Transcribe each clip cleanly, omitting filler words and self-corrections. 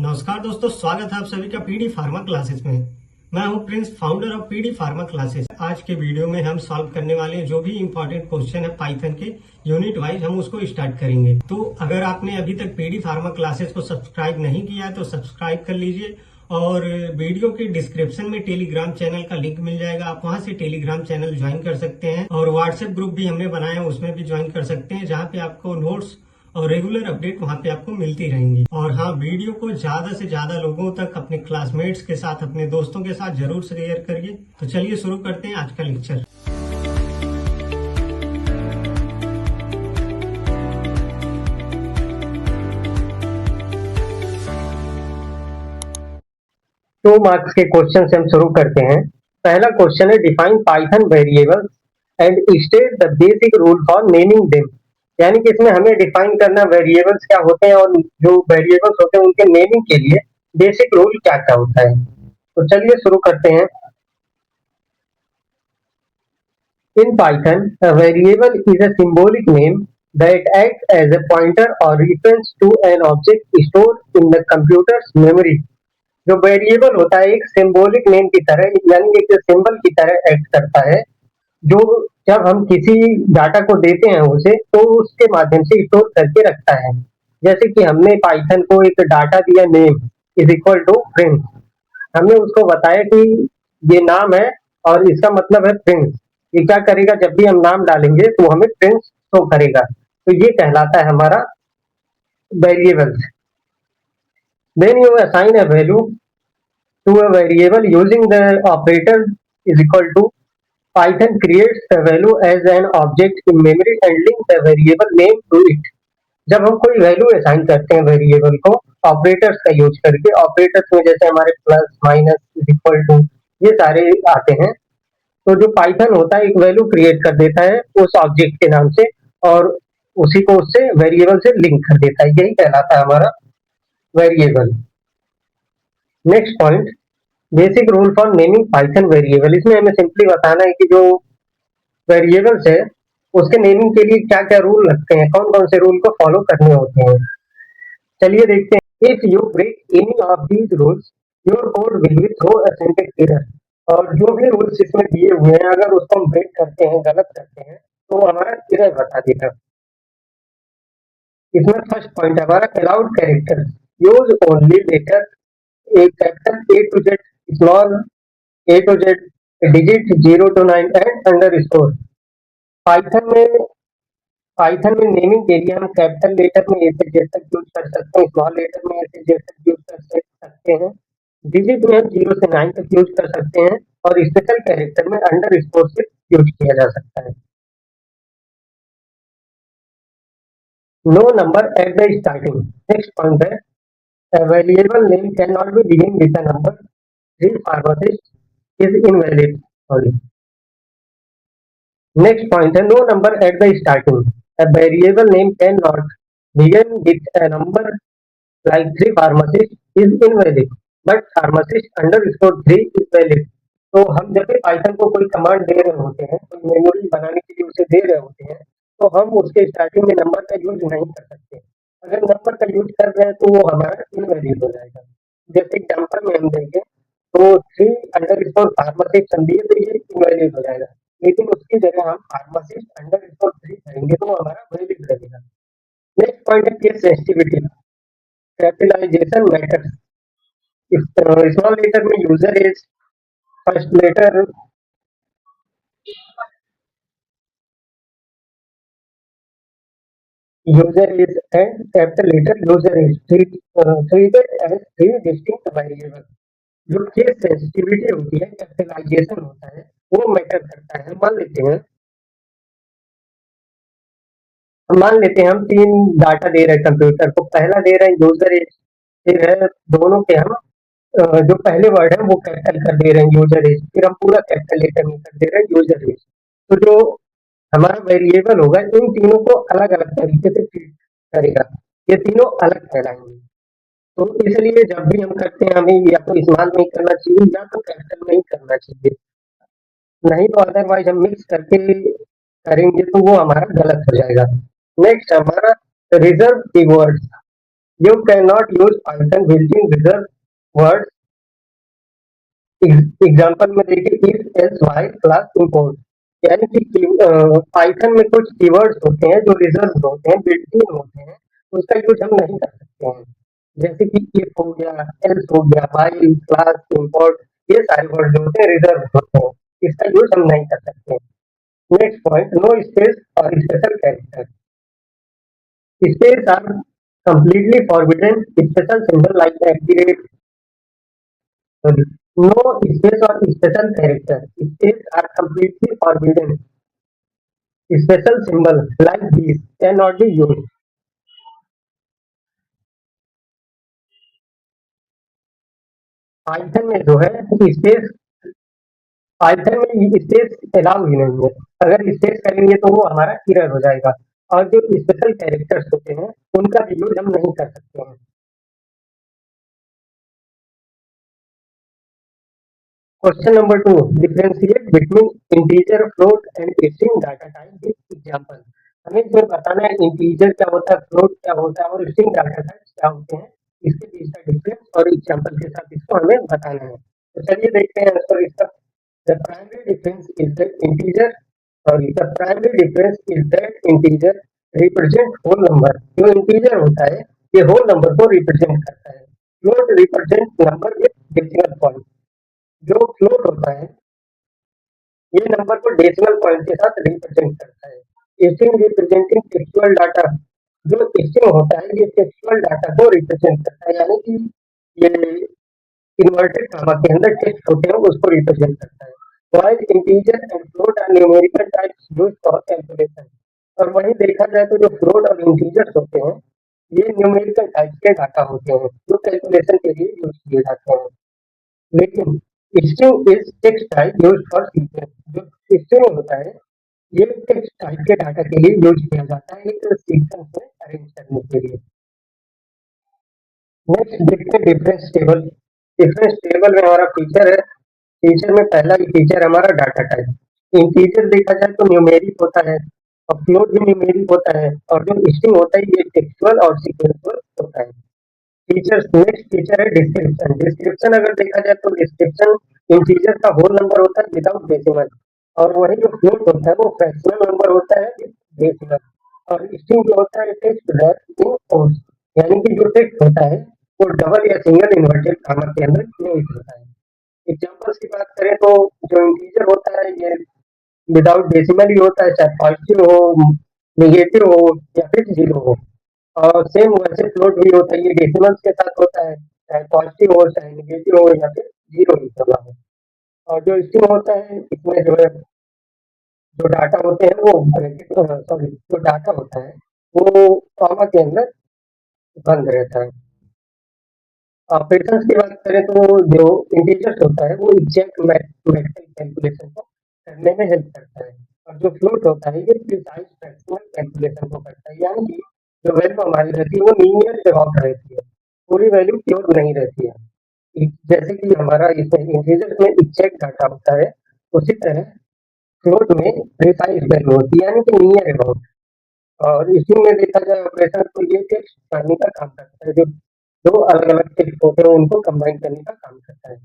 नमस्कार दोस्तों, स्वागत है आप सभी का पीडी फार्मा क्लासेस में। मैं हूं Prince, founder of PD pharma classes. आज के वीडियो में हम सॉल्व करने वाले हैं जो भी इंपॉर्टेंट क्वेश्चन है पाइथन के यूनिट वाइज, हम उसको स्टार्ट करेंगे। तो अगर आपने अभी तक पीडी फार्मा क्लासेस को सब्सक्राइब नहीं किया है तो सब्सक्राइब कर लीजिए, और वीडियो के डिस्क्रिप्शन में टेलीग्राम चैनल का लिंक मिल जाएगा, आप वहां से टेलीग्राम चैनल ज्वाइन कर सकते हैं। और व्हाट्सएप ग्रुप भी हमने बनाया है, उसमें भी ज्वाइन कर सकते हैं, जहाँ पे आपको नोट्स और रेगुलर अपडेट वहां पे आपको मिलती रहेंगी। और हाँ, वीडियो को ज्यादा से ज्यादा लोगों तक, अपने क्लासमेट्स के साथ, अपने दोस्तों के साथ जरूर शेयर करिए। तो चलिए शुरू करते हैं आज का लेक्चर। टू मार्क्स के क्वेश्चन से हम शुरू करते हैं। पहला क्वेश्चन है, define Python variables and state the basic rule for naming them. यानी कि इसमें हमें डिफाइन करना वेरिएबल्स क्या होते हैं और जो वेरिएबल्स होते हैं उनके नेमिंग के लिए बेसिक रूल क्या क्या होता है। तो चलिए शुरू करते हैं। In Python a variable is a symbolic name that acts as a pointer or reference to an object stored in the computer's memory। जो वेरिएबल होता है एक सिंबॉलिक नेम की तरह, यानी एक सिंबल की तरह एक्ट करता है, जो जब हम किसी डाटा को देते हैं उसे, तो उसके माध्यम से स्टोर करके रखता है। जैसे कि हमने पाइथन को एक डाटा दिया, name is equal to Prince. हमने उसको बताया कि ये नाम है और इसका मतलब है प्रिंस। ये क्या करेगा, जब भी हम नाम डालेंगे तो हमें प्रिंस शो करेगा। तो ये कहलाता है हमारा variables. Then you assign a value to a variable using the operator is equal to, Python creates the value as an object in memory and links the variable name to it। जब हम कोई value assign करते हैं variable को operators का use करके, operators में जैसे हमारे plus, minus, is equal to, ये सारे आते हैं। तो जो पाइथन होता है एक वैल्यू क्रिएट कर देता है उस ऑब्जेक्ट के नाम से और उसी को उससे वेरिएबल से लिंक कर देता है। यही कहलाता है हमारा variable. Next point, basic rule for naming Python variable. इसमें हमें सिंपली बताना है कि जो वेरिएबल्स है उसके नेमिंग के लिए क्या क्या रूल लगते हैं, कौन कौन से रूल को फॉलो करने होते हैं। चलिए देखते हैं। If you break any of these rules your code will be throw a syntax error. और जो भी रूल्स इसमें दिए हुए हैं अगर उसको हम ब्रेक करते हैं, गलत करते हैं, तो हमारा एरर बता देगा। इसमें फर्स्ट पॉइंट हमारा allowed character use only letter a capital A to Z, small a to Z, digit 0 to 9 and underscore। Python में नेमिंग के लिए हम कैपिटल लेटर में ए से जेड तक यूज कर सकते हैं, स्मॉल लेटर में ए से जेड तक यूज कर सकते हैं, डिजिट में हम 0 से 9 तक यूज कर सकते हैं, और स्पेशल कैरेक्टर में अंडरस्कोर से यूज किया जा सकता है। No number at the starting. Next point है, a variable name cannot be begin with a number। This pharmacist is invalid only। Next point है, no number at the starting। A variable name cannot begin with a number like 3 pharmacist is invalid but pharmacist underscore 3 is valid। तो हम जब भी Python को कोई command दे रहे होते हैं, कोई मेमोरी बनाने के लिए उसे दे रहे होते हैं, तो हम उसके स्टार्टिंग में नंबर का यूज नहीं कर सकते। अगर नंबर का यूज कर रहे हैं तो वो हमारा इनवैलिड हो जाएगा। जैसे एग्जाम्पल में हम देंगे तो 3 अंडरस्कोर फार्मासिस्ट हम दिए तो ये इनवैलिड हो जाएगा, लेकिन उसकी जगह हम फार्मासिस्ट अंडरस्कोर 3 करेंगे तो हमारा वैलिड लगेगा। नेक्स्ट पॉइंट है case sensitivity. Capitalization matters. Small letter में user age, first letter user age and capital letter user age treated as 3 distinct variable। जो केस सेंसिटिविटी होती है, कैपिटलाइजेशन होता है, वो मैटर करता है। मान लेते हैं हम 3 डाटा दे रहे हैं कंप्यूटर को। पहला दे रहे हैं यूजर एज, फिर है दोनों के हम जो पहले वर्ड है वो कैपिटल कर दे रहे हैं यूजर एज, फिर हम पूरा कैपिटल लेटर में कर दे रहे हैं यूजर एज। तो जो हमारा वेरिएबल होगा इन तीनों को अलग अलग तरीके से ट्रीट करेगा, ये तीनों अलग कहलाएंगे। तो इसलिए जब भी हम करते हैं हमें या तो स्मॉल में करना चाहिए या तो कैपिटल में ही करना चाहिए, नहीं तो अदरवाइज हम मिक्स करके करेंगे तो वो हमारा गलत हो जाएगा। नेक्स्ट हमारा reserve keywords. You cannot use Python built-in reserved words. Example में देखिए if else while class import, यानी कि पाइथन में कुछ कीवर्ड्स होते हैं जो रिजर्व होते हैं, बिल्ट इन होते हैं, उसका यूज हम नहीं कर सकते हैं। जैसे कि इफ हो गया, एल्स हो गया, व्हाइल, क्लास, इंपोर्ट, ये सारे वर्ड जो होते हैं रिजर्व होते हैं, इसका यूज हम नहीं कर सकते। नेक्स्ट पॉइंट, नो स्पेस और special character. Space are completely forbidden. Special symbol like @ sorry, no space or special character. Space are completely forbidden. Special symbol like these cannot be used. Python में जो है space, Python में space allow ही नहीं है। अगर space करेंगे तो वो हमारा एरर हो जाएगा। और जो स्पेशल कैरेक्टर्स होते हैं उनका भी यूज हम नहीं कर सकते हैं। Question number 2, differentiate between integer, float and string data type with example. हमें इसमें बताना है इंटीजर क्या होता है, फ्लोट क्या होता है और स्ट्रिंग डाटा टाइप्स क्या होते हैं, इसके बीच का डिफरेंस और एग्जांपल के साथ इसको हमें बताना है। तो चलिए देखते हैं आंसर इसका। The primary difference is the integer, sorry, the primary difference is that integer represent whole number. जो इंटीजर होता है ये होल नंबर को रिप्रेजेंट करता है। Float represent number with decimal point. जो फ्लोट होता है ये नंबर को डेसिमल पॉइंट के साथ रिप्रेजेंट करता है। String representing textual data. जो स्ट्रिंग होता है ये टेक्सचुअल डाटा को रिप्रेजेंट करता है, यानी कि ये इन्वर्टेड कॉमा के अंदर टेक्स्ट होते हैं उसको रिप्रेजेंट करता है। While integer and float are numerical types used for calculation. और वहीं देखा जाए तो जो फ्लोट और इंटीजर्स होते हैं ये न्यूमेरिकल टाइप्स के डाटा होते हैं जो कैलकुलेशन के लिए यूज किए जाते हैं। लेकिन string is text type used for sequence. जो स्ट्रिंग होता है ये टेक्स्ट टाइप के डाटा के लिए यूज किया जाता है एक सीक्वेंस में अरेंज करने के लिए। नेक्स्ट देखते हैं डिफरेंस टेबल। डिफरेंस टेबल में हमारा फीचर है, फीचर में पहला ही फीचर हमारा डाटा टाइप। इंटीजर देखा जाए तो न्यूमेरिक होता है और फ्लोट भी न्यूमेरिक होता है, और जो स्ट्रिंग होता है ये टेक्सुअल और सीक्वेंशियल होता है। फीचर्स, नेक्स्ट फीचर है डिस्क्रिप्शन। डिस्क्रिप्शन अगर देखा जाए तो डिस्क्रिप्शन इंटीजर का होल नंबर होता है विदाउट डेसिमल, और वही जो फ्लोट होता है वो फ्रैक्शनल नंबर होता है विद डेसिमल। और स्ट्रिंग जो होता है टेक्स्ट रैप्ड इन कोट्स, यानी कि जो टेक्स्ट होता है वो डबल या सिंगल इन्वर्टेड कॉमा के अंदर क्लोज होता है। एग्जांपल्स की बात करें तो जो इंटीजर होता है ये विदाउट डेसिमल ही होता है, चाहे पॉजिटिव हो, नेगेटिव हो या फिर जीरो हो। और सेम वैसे फ्लोट भी होता है, ये डेसिमल्स के साथ होता है, चाहे पॉजिटिव हो चाहे नेगेटिव हो या फिर जीरो ही होगा। और जो स्ट्रिंग होता है इसमें जो है जो डाटा होते हैं वो ब्रैकेट, सॉरी, जो डाटा होता है वो कॉमा के अंदर बंद रहता है। ऑपरेशंस की बात करें तो जो इंटीजर्स होता है वो एग्जैक्ट मैथमेटिकल कैलकुलेशन को करने में हेल्प करता है, और जो फ्लोट होता है ये प्रिसाइज फ्रैक्शनल कैलकुलेशन को करता है, यानी कि जो वैल्यू हमारी रहती है वो लीनियर अबाउट रहती है, पूरी वैल्यू प्योर नहीं रहती है। जैसे कि हमारा इसमें इंटीजर्स में एग्जैक्ट डाटा होता है, उसी तरह फ्लोट में प्रिसाइज वैल्यू होती है, यानी कि नियर अबाउट। और इसी में देखा जाए ऑपरेशन तो ये टेक्स्ट करने का काम करता है, जो दो अलग अलग टेक्स्ट होते हैं उनको कंबाइन करने का काम करता है।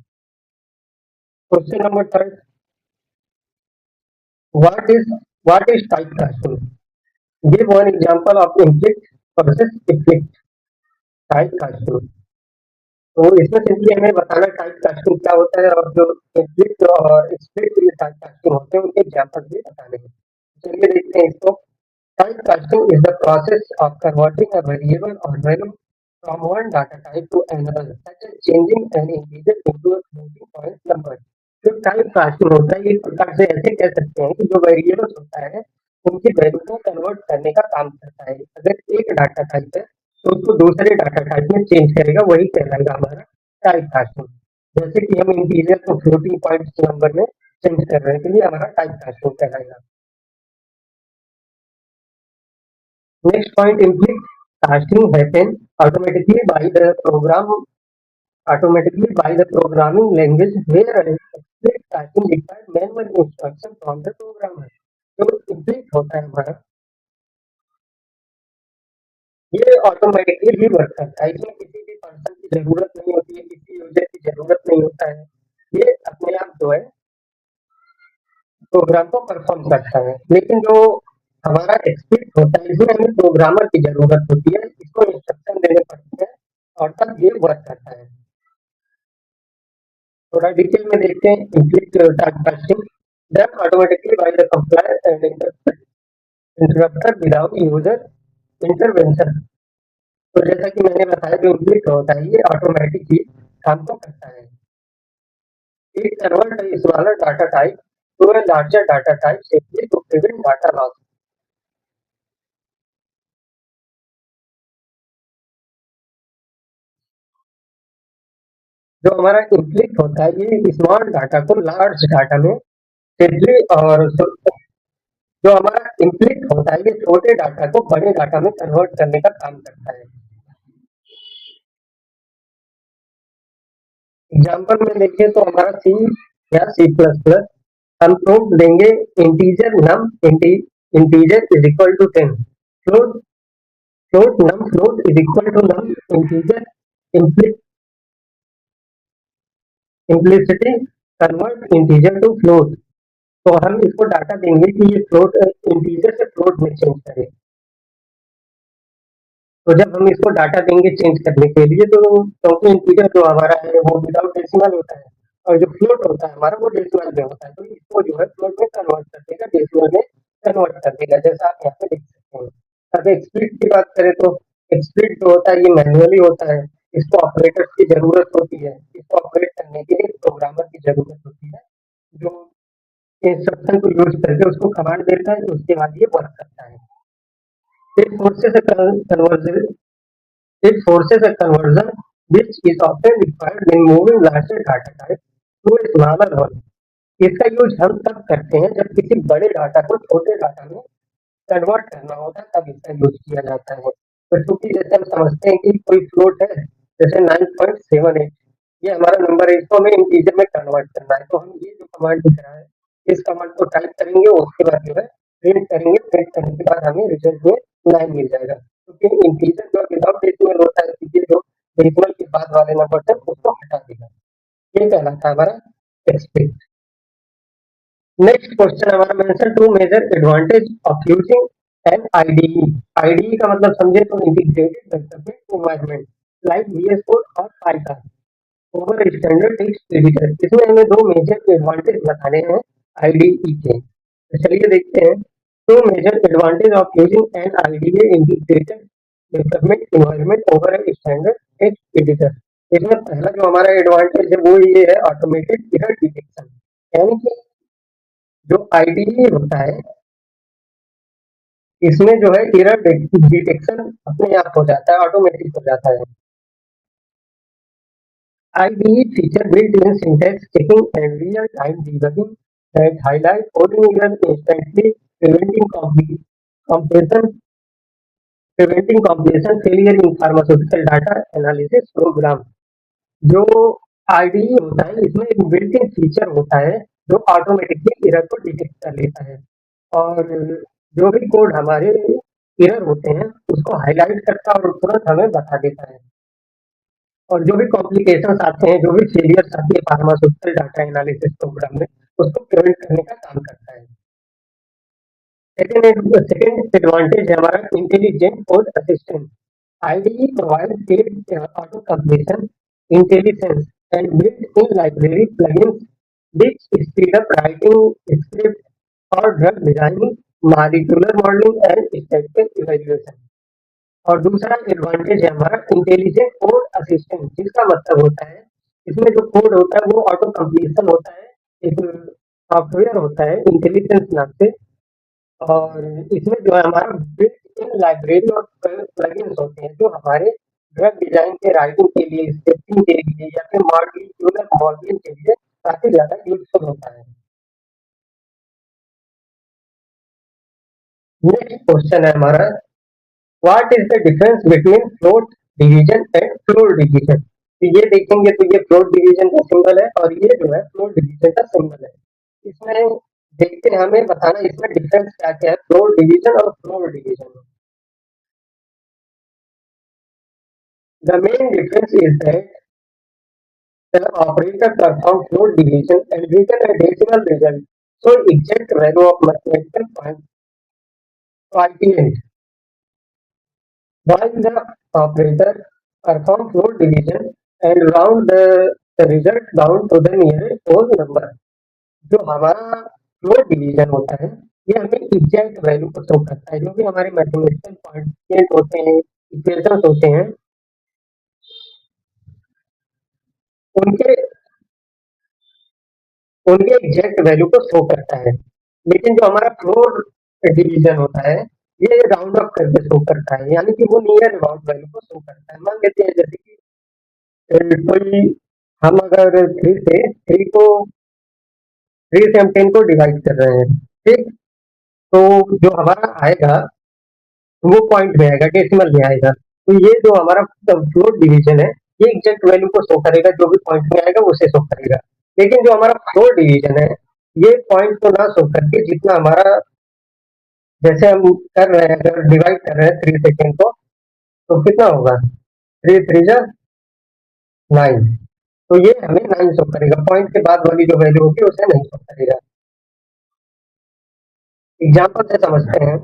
Question number 3, what is what is type casting. Give one example of implicit versus explicit type casting. तो इसमें सिंपली हमें बताना टाइप कास्टिंग क्या होता है, और जो एक्सप्लिसिट और एक्सप्लिसिट टाइप कास्टिंग होते हैं उनके एग्जांपल भी बताने हैं। चलिए देखते हैं इसको। Typecasting is the process of converting a variable or value from one data type to another, such as changing an integer into a floating point number. जो टाइप कास्टिंग होता है एक प्रकार से ऐसे कह सकते हैं कि जो वेरिएबल्स होता है उनकी वैल्यू को कन्वर्ट करने का काम करता है। अगर एक डाटा टाइप है तो उसको दूसरे डाटा टाइप में चेंज करेगा, वही कहलाएगा हमारा टाइप कास्टिंग। जैसे कि हम इंटीजर को फ्लोटिंग पॉइंट नंबर में चेंज कर रहे हैं तो ये हमारा टाइप कास्टिंग कहलाएगा। Next point, implicit casting happens automatically by the programming language, whereas explicit casting requires manual instruction from the programmer. तो implicit होता है हमारा ये ऑटोमेटिकली ही वर्क करता है, इसमें किसी भी पर्सन की ज़रूरत नहीं होती है, किसी यूज़र की ज़रूरत नहीं होता है। ये अपने आप जो है प्रोग्राम को परफ़ॉर्म करता है। लेकिन जो हमारा स्क्रिप्ट होता है, इसमें हमें प्रोग्रामर की ज़रूरत होती है, इसको इंस्ट्रक्शन देने पड़ते हैं और तब ये वर्क करता है। थोड़ा डिटेल में देखते हैं implicit typecasting done automatically by the compiler and interpreter without user intervention. तो जैसा कि मैंने बताया जो इम्प्लीट होता है ये ऑटोमेटिक ही काम को करता है। It converts a smaller data type to a larger data type safely to prevent data loss. जो हमारा इम्प्लीट होता है ये स्मॉल डाटा को लार्ज डाटा में सेफली और जो हमारा इम्प्लीट होता है ये छोटे डाटा को बड़े डाटा में कन्वर्ट करने का काम करता है। एग्जाम्पल में देखिए तो हमारा सी या सी प्लस प्लस हम प्रूफ देंगे integer num integer is equal to 10 float float num float is equal to num integer implicitly convert integer to float. तो हम इसको डाटा देंगे कि ये फ्लोट इंटीजर से फ्लोट में चेंज करे। तो जब हम इसको डाटा देंगे चेंज करने के लिए तो क्योंकि इंटीजर जो हमारा है वो विदाउट डेसिमल होता है और जो फ्लोट होता है हमारा वो डेसिमल में होता है, तो इसको जो है फ्लोट में कन्वर्ट कर देगा, डेसिमल में कन्वर्ट कर देगा, जैसा आप यहाँ पे देख सकते हैं। अब एक्सप्लिट की बात करें तो एक्सप्लिट जो होता है ये मैन्युअली होता है, इसको ऑपरेटर्स की जरूरत होती है, इसको ऑपरेट करने के लिए प्रोग्रामर की जरूरत होती है जो इंस्ट्रक्शन को यूज करके उसको कमांड देता है, उसके बाद ये वर्क करता है। It forces a conversion. It forces a conversion which is often required when moving larger data types to a smaller one. इसका यूज हम तब करते हैं जब किसी बड़े डाटा को छोटे डाटा में कन्वर्ट करना होता है, तब इसका यूज किया जाता है। तो चूंकि जैसे हम समझते हैं कि कोई फ्लोट है जैसे 9.78, ये हमारा नंबर है, इसको हमें इंटीजर में कन्वर्ट करना है, तो हम ये जो कमांड दिख रहा है इस कमांड को टाइप करेंगे, उसके बाद जो है प्रिंट करेंगे, प्रिंट करने के बाद हमें रिजल्ट में 9 मिल जाएगा, क्योंकि इंटीजर जो विदाउट डेसिमल होता है सीधे जो डेसिमल के बाद वाले नंबर तक उसको हटा देगा। ये कहलाता है हमारा एक्सपेक्ट। नेक्स्ट क्वेश्चन हमारा mention two major advantage of using an IDE. IDE का मतलब समझे तो integrated development environment like VS code और Python over standard text editor. इसमें हमें दो मेजर एडवांटेज बताने हैं आईडीई के, तो चलिए देखते हैं। Two major advantage of using an IDE integrated development environment over a standard text editor. इसमें पहला जो हमारा एडवांटेज है वो ये है ऑटोमेटेड एरर डिटेक्शन, यानी कि जो आईडीई होता है इसमें जो है एरर डिटेक्शन अपने आप हो जाता है, ऑटोमेटिक हो जाता है। IDE feature built-in syntax checking and real-time debugging that highlight coding errors instantly, completion preventing completion failure in pharmaceutical data analysis program। जो IDE होता है इसमें एक बिल्ट इन फीचर होता है जो ऑटोमेटिकली एरर को डिटेक्ट कर लेता है और जो भी कोड हमारे एरर होते हैं उसको हाईलाइट करता है और तुरंत हमें बता देता है, और जो भी कॉम्प्लिकेशंस आते हैं, जो भी फेलियर्स आती है फार्मास्यूटिकल डाटा एनालिसिस प्रोग्राम में, उसको प्रिवेंट करने का काम करता है। सेकंड एडवांटेज है हमारा intelligent code assistant. IDE provides auto completion, intelligence, and built-in library plugins which speed up writing script or drug designing, molecular modeling, and statistical evaluation। और दूसरा एडवांटेज है हमारा इंटेलिजेंट कोड असिस्टेंट, जिसका मतलब होता है इसमें जो कोड होता है वो ऑटो कंप्लीशन होता है, एक सॉफ्टवेयर होता है इंटेलिजेंस नाम से, और इसमें जो है हमारा बिल्ट इन लाइब्रेरी और प्लगइन्स होते हैं जो हमारे ड्रग डिजाइन के राइटिंग के लिए, स्क्रिप्टिंग के लिए या फिर मॉलिक्यूलर मॉडलिंग के लिए काफी ज्यादा यूजफुल होता है। नेक्स्ट क्वेश्चन है हमारा what is the difference between float division and floor division. तो ये देखेंगे तो ये फ्लोट डिवीजन का सिंबल है और ये जो है फ्लोर डिवीजन का सिंबल है। इसमें देखते हैं हमें बताना इसमें डिफरेंस क्या क्या है फ्लोर डिवीजन और फ्लोर डिवीजन में। The main difference is that the operator performs float division and return a decimal result, so exact value of mathematical quotient. While the operator performs float division and round the result down to the nearest whole number. जो हमारा float division होता है ये हमें exact value को show करता है जो भी हमारे मैथमेटिकल क्वांटिटेंट होते हैं इक्वेशंस होते हैं उनके उनके एग्जैक्ट वैल्यू को शो करता है लेकिन जो हमारा फ्लोट डिवीजन होता है ये राउंड अप करके शो करता है यानी कि वो नियर अबाउट वैल्यू को शो करता है मान लेते हैं जैसे कि कोई हम अगर थ्री से हम 10 को डिवाइड कर रहे हैं ठीक तो जो हमारा आएगा वो पॉइंट में आएगा डेसिमल में आएगा तो ये जो हमारा फ्लोट डिवीजन है ये एग्जैक्ट वैल्यू को शो करेगा जो भी पॉइंट में आएगा उसे शो करेगा लेकिन जो हमारा फ्लोट डिवीजन है ये पॉइंट को ना शो करके जितना हमारा जैसे हम कर रहे हैं अगर डिवाइड कर रहे हैं 3 सेकेंड को तो कितना होगा 3 3 9 तो ये हमें 9 शो करेगा पॉइंट के बाद वाली जो वैल्यू होगी उसे नहीं शो करेगा एग्जाम्पल से समझते हैं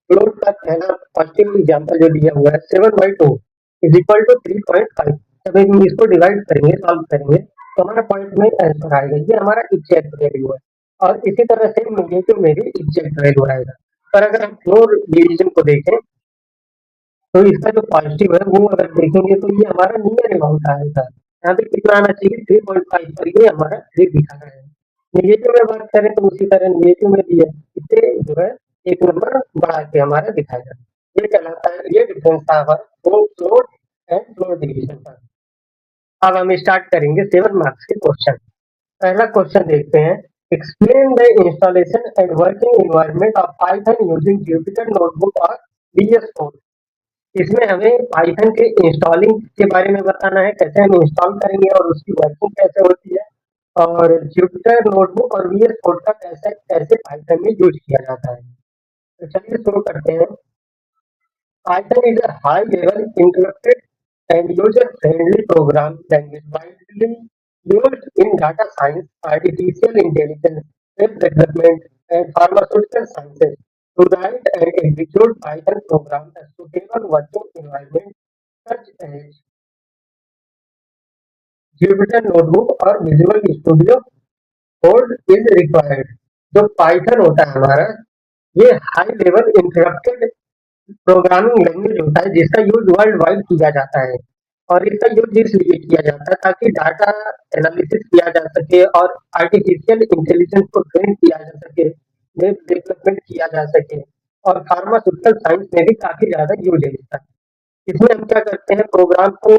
फ्लोट का पहला पॉजिटिव एग्जाम्पल जो दिया हुआ है 7/2 इज इक्वल टू 3.5 जब हम इसको डिवाइड करेंगे सॉल्व करेंगे तो हमारा पॉइंट में आंसर आएगा ये हमारा एग्जैक्ट वैल्यू है और इसी तरह से नेगेटिव में भी एग्जैक्ट वैल्यू आएगा पर अगर हम फ्लोर डिवीजन को देखें तो इसका जो पॉजिटिव है वो अगर देखेंगे तो ये हमारा नियर अबाउट आएगा यहाँ पे कितना आना चाहिए 3.5 पर ये हमारा 3 दिखा रहा है नेगेटिव में बात करें तो उसी तरह नेगेटिव में भी है इससे जो है एक नंबर बढ़ा के हमारा दिखाएगा ये कहलाता है ये डिफरेंस था हमारा फ्लोट एंड फ्लोट डिवीजन का अब हम स्टार्ट करेंगे 7 मार्क्स के क्वेश्चन पहला क्वेश्चन देखते हैं explain the installation and working environment of Python using Jupyter notebook और VS कोड इसमें हमें पाइथन के इंस्टॉलिंग के बारे में बताना है कैसे हम इंस्टॉल करेंगे और उसकी वर्किंग कैसे होती है और जुपिटर नोटबुक और VS कोड का कैसे कैसे पाइथन में यूज किया जाता है तो चलिए शुरू करते हैं Python is a high level interpreted and user-friendly program language widely used in data science, artificial intelligence, web development, and pharmaceutical sciences. To write and execute Python programs as suitable working environment such as Jupyter Notebook और Visual Studio Code is required. जो Python होता है हमारा ये high level interrupted programming language होता है जिसका use world wide किया जाता है और इसका यूज इसलिए किया जाता है ताकि डाटा एनालिसिस किया जा सके और आर्टिफिशियल इंटेलिजेंस को ट्रेन किया जा सके वेब डेवलपमेंट किया जा सके और फार्मास्यूटिकल साइंस में भी काफी ज्यादा यूज है इसका इसमें हम क्या करते हैं प्रोग्राम को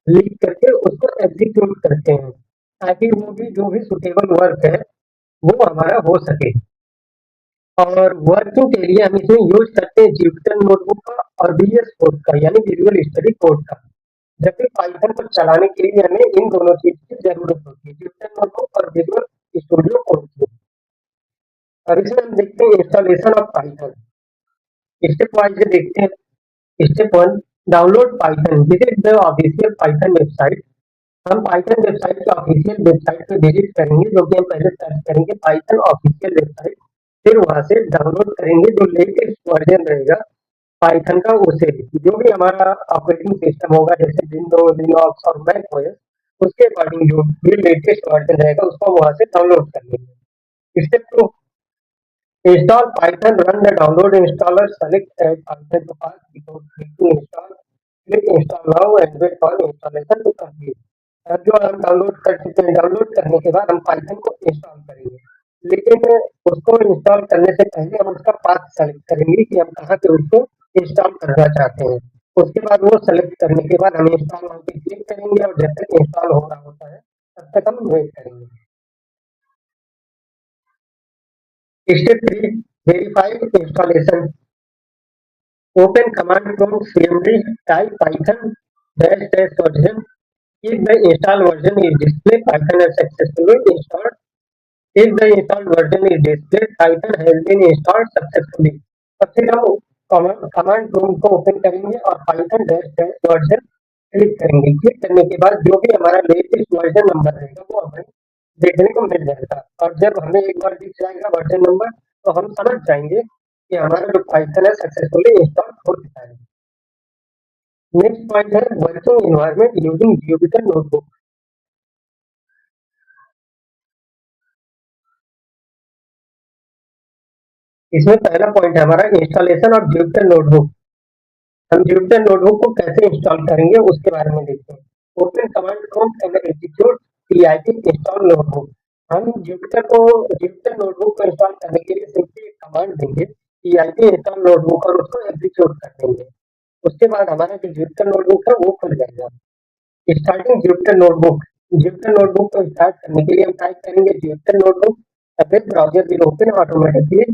लीड करके उसको एग्जीक्यूट करते हैं ताकि वो भी जो भी सुटेबल वर्क है वो हमारा हो सके और वर्किंग के लिए हम इसमें यूज करते हैं जुपिटर नोटबुक का और VS कोड का यानी विजुअल स्टडी कोड का जबकि पाइथन को चलाने के लिए हमें इन दोनों चीज की जरूरत होती है जुपिटर नोटबुक और विजुअल स्टूडियो कोड की और इसमें हम देखते हैं installation of Python step wise देखते हैं step 1 download Python visit the official Python website हम पाइथन वेबसाइट के ऑफिशियल वेबसाइट पे विजिट करेंगे जो कि हम पहले सर्च करेंगे पाइथन ऑफिशियल वेबसाइट फिर वहां से डाउनलोड करेंगे जो लेटेस्ट वर्जन रहेगा पाइथन का उसे जो भी हमारा ऑपरेटिंग सिस्टम होगा जैसे विंडोज लिनक्स और मैक ओएस उसके अकॉर्डिंग जो भी लेटेस्ट वर्जन रहेगा उसको वहां से डाउनलोड कर लेंगे step 2 install Python run the download installer select add Python to path before clicking install click install now and wait for installation to complete अब जो हम डाउनलोड कर चुके हैं डाउनलोड करने के बाद हम पाइथन को इंस्टॉल करेंगे लेकिन उसको इंस्टॉल करने से पहले हम उसका पाथ सेलेक्ट करेंगे कि हम कहाँ पे उसको इंस्टॉल करना चाहते हैं उसके बाद वो सेलेक्ट करने के बाद हम इंस्टॉल नाउ पे क्लिक करेंगे और जब तक इंस्टॉल हो रहा होता है तब तक हम वेट करेंगे step 3 verified installation open command prompt cmd type Python -version if the installed version is displayed python has successfully installed if the installed version is displayed python has been installed successfully और फिर हम command prompt को open करेंगे और Python dash dash version click करेंगे। Click करने के बाद जो भी हमारा लेटेस्ट वर्जन नंबर रहेगा वो हमें देखने को मिल जाएगा और जब हमें एक बार दिख जाएगा वर्जन नंबर तो हम समझ जाएंगे कि हमारा जो पाइथन है सक्सेसफुली इंस्टॉल हो चुका है। नेक्स्ट पॉइंट है working environment using Jupyter notebook. इसमें पहला पॉइंट है हमारा इंस्टॉलेशन ऑफ जुपिटर नोटबुक। हम जुपिटर नोटबुक को कैसे इंस्टॉल करेंगे उसके बारे में देखते हैं। Open command prompt and execute pip install notebook. हम जुपिटर नोटबुक को इंस्टॉल करने के लिए सिंपली एक कमांड देंगे pip इंस्टॉल नोटबुक और उसको एग्जीक्यूट कर देंगे। उसके बाद हमारा जो जुपिटर नोटबुक है वो खुल जाएगा। स्टार्टिंग जुपिटर नोटबुक को स्टार्ट करने के लिए हम टाइप करेंगे Jupyter notebook. Web browser will open automatically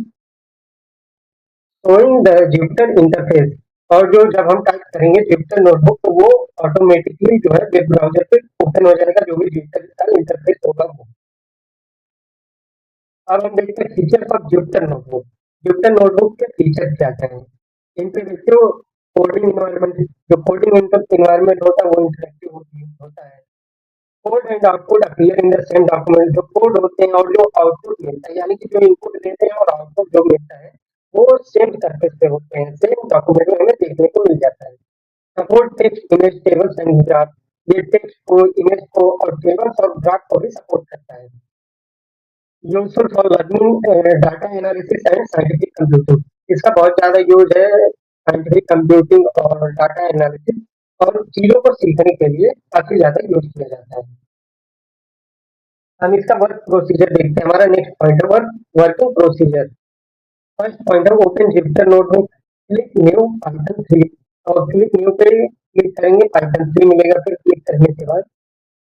showing the Jupiter interface. और जो जब हम टाइप करेंगे जुपिटर नोटबुक तो वो ऑटोमेटिकली जो है वेब ब्राउजर पे ओपन हो जाएगा जो भी जुपिटर का इंटरफेस होगा वो। अब हम देखते हैं features of Jupyter notebook. Jupyter notebook के फीचर क्या क्या है। Interactive coding environment. जो कोडिंग इन्वायरमेंट होता है वो इंटरेक्टिव होता है। Code and output appear in the same document. जो कोड होते हैं और जो आउटपुट मिलता है यानी कि जो इनपुट देते हैं और आउटपुट जो मिलता है वो सेम सरफेस पे होते हैं, सेम डॉक्यूमेंट में हमें देखने को मिल जाता है। Support text image tables and graph. ये टेक्स्ट को इमेज को और टेबल्स और ग्राफ को भी सपोर्ट करता है। Useful for learning data analysis and scientific computing. इसका बहुत ज्यादा यूज है साइंटिफिक कंप्यूटिंग और डाटा एनालिसिस और चीजों को सीखने के लिए काफी ज्यादा यूज किया जाता है। हम इसका वर्क प्रोसीजर देखते हैं। हमारा नेक्स्ट पॉइंट है वर्किंग प्रोसीजर। फर्स्ट पॉइंट है open Jupyter notebook. Click new Python 3 और क्लिक न्यू पे क्लिक करेंगे पाइथन 3 मिलेगा। फिर क्लिक करने के बाद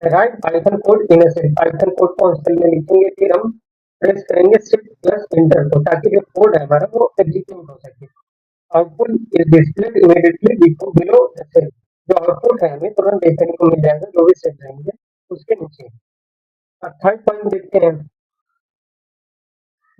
राइट पाइथन कोड इन ए सेल। पाइथन कोड को सेल में लिखेंगे। फिर हम प्रेस करेंगे शिफ्ट प्लस एंटर को ताकि जो कोड है हमारा वो एग्जीक्यूट हो सके। Output is displayed immediately below the cell. जो आउटपुट है हमें तुरंत देखने को मिल जाएगा जो भी सेल रहेंगे उसके नीचे। अब थर्ड पॉइंट देखते हैं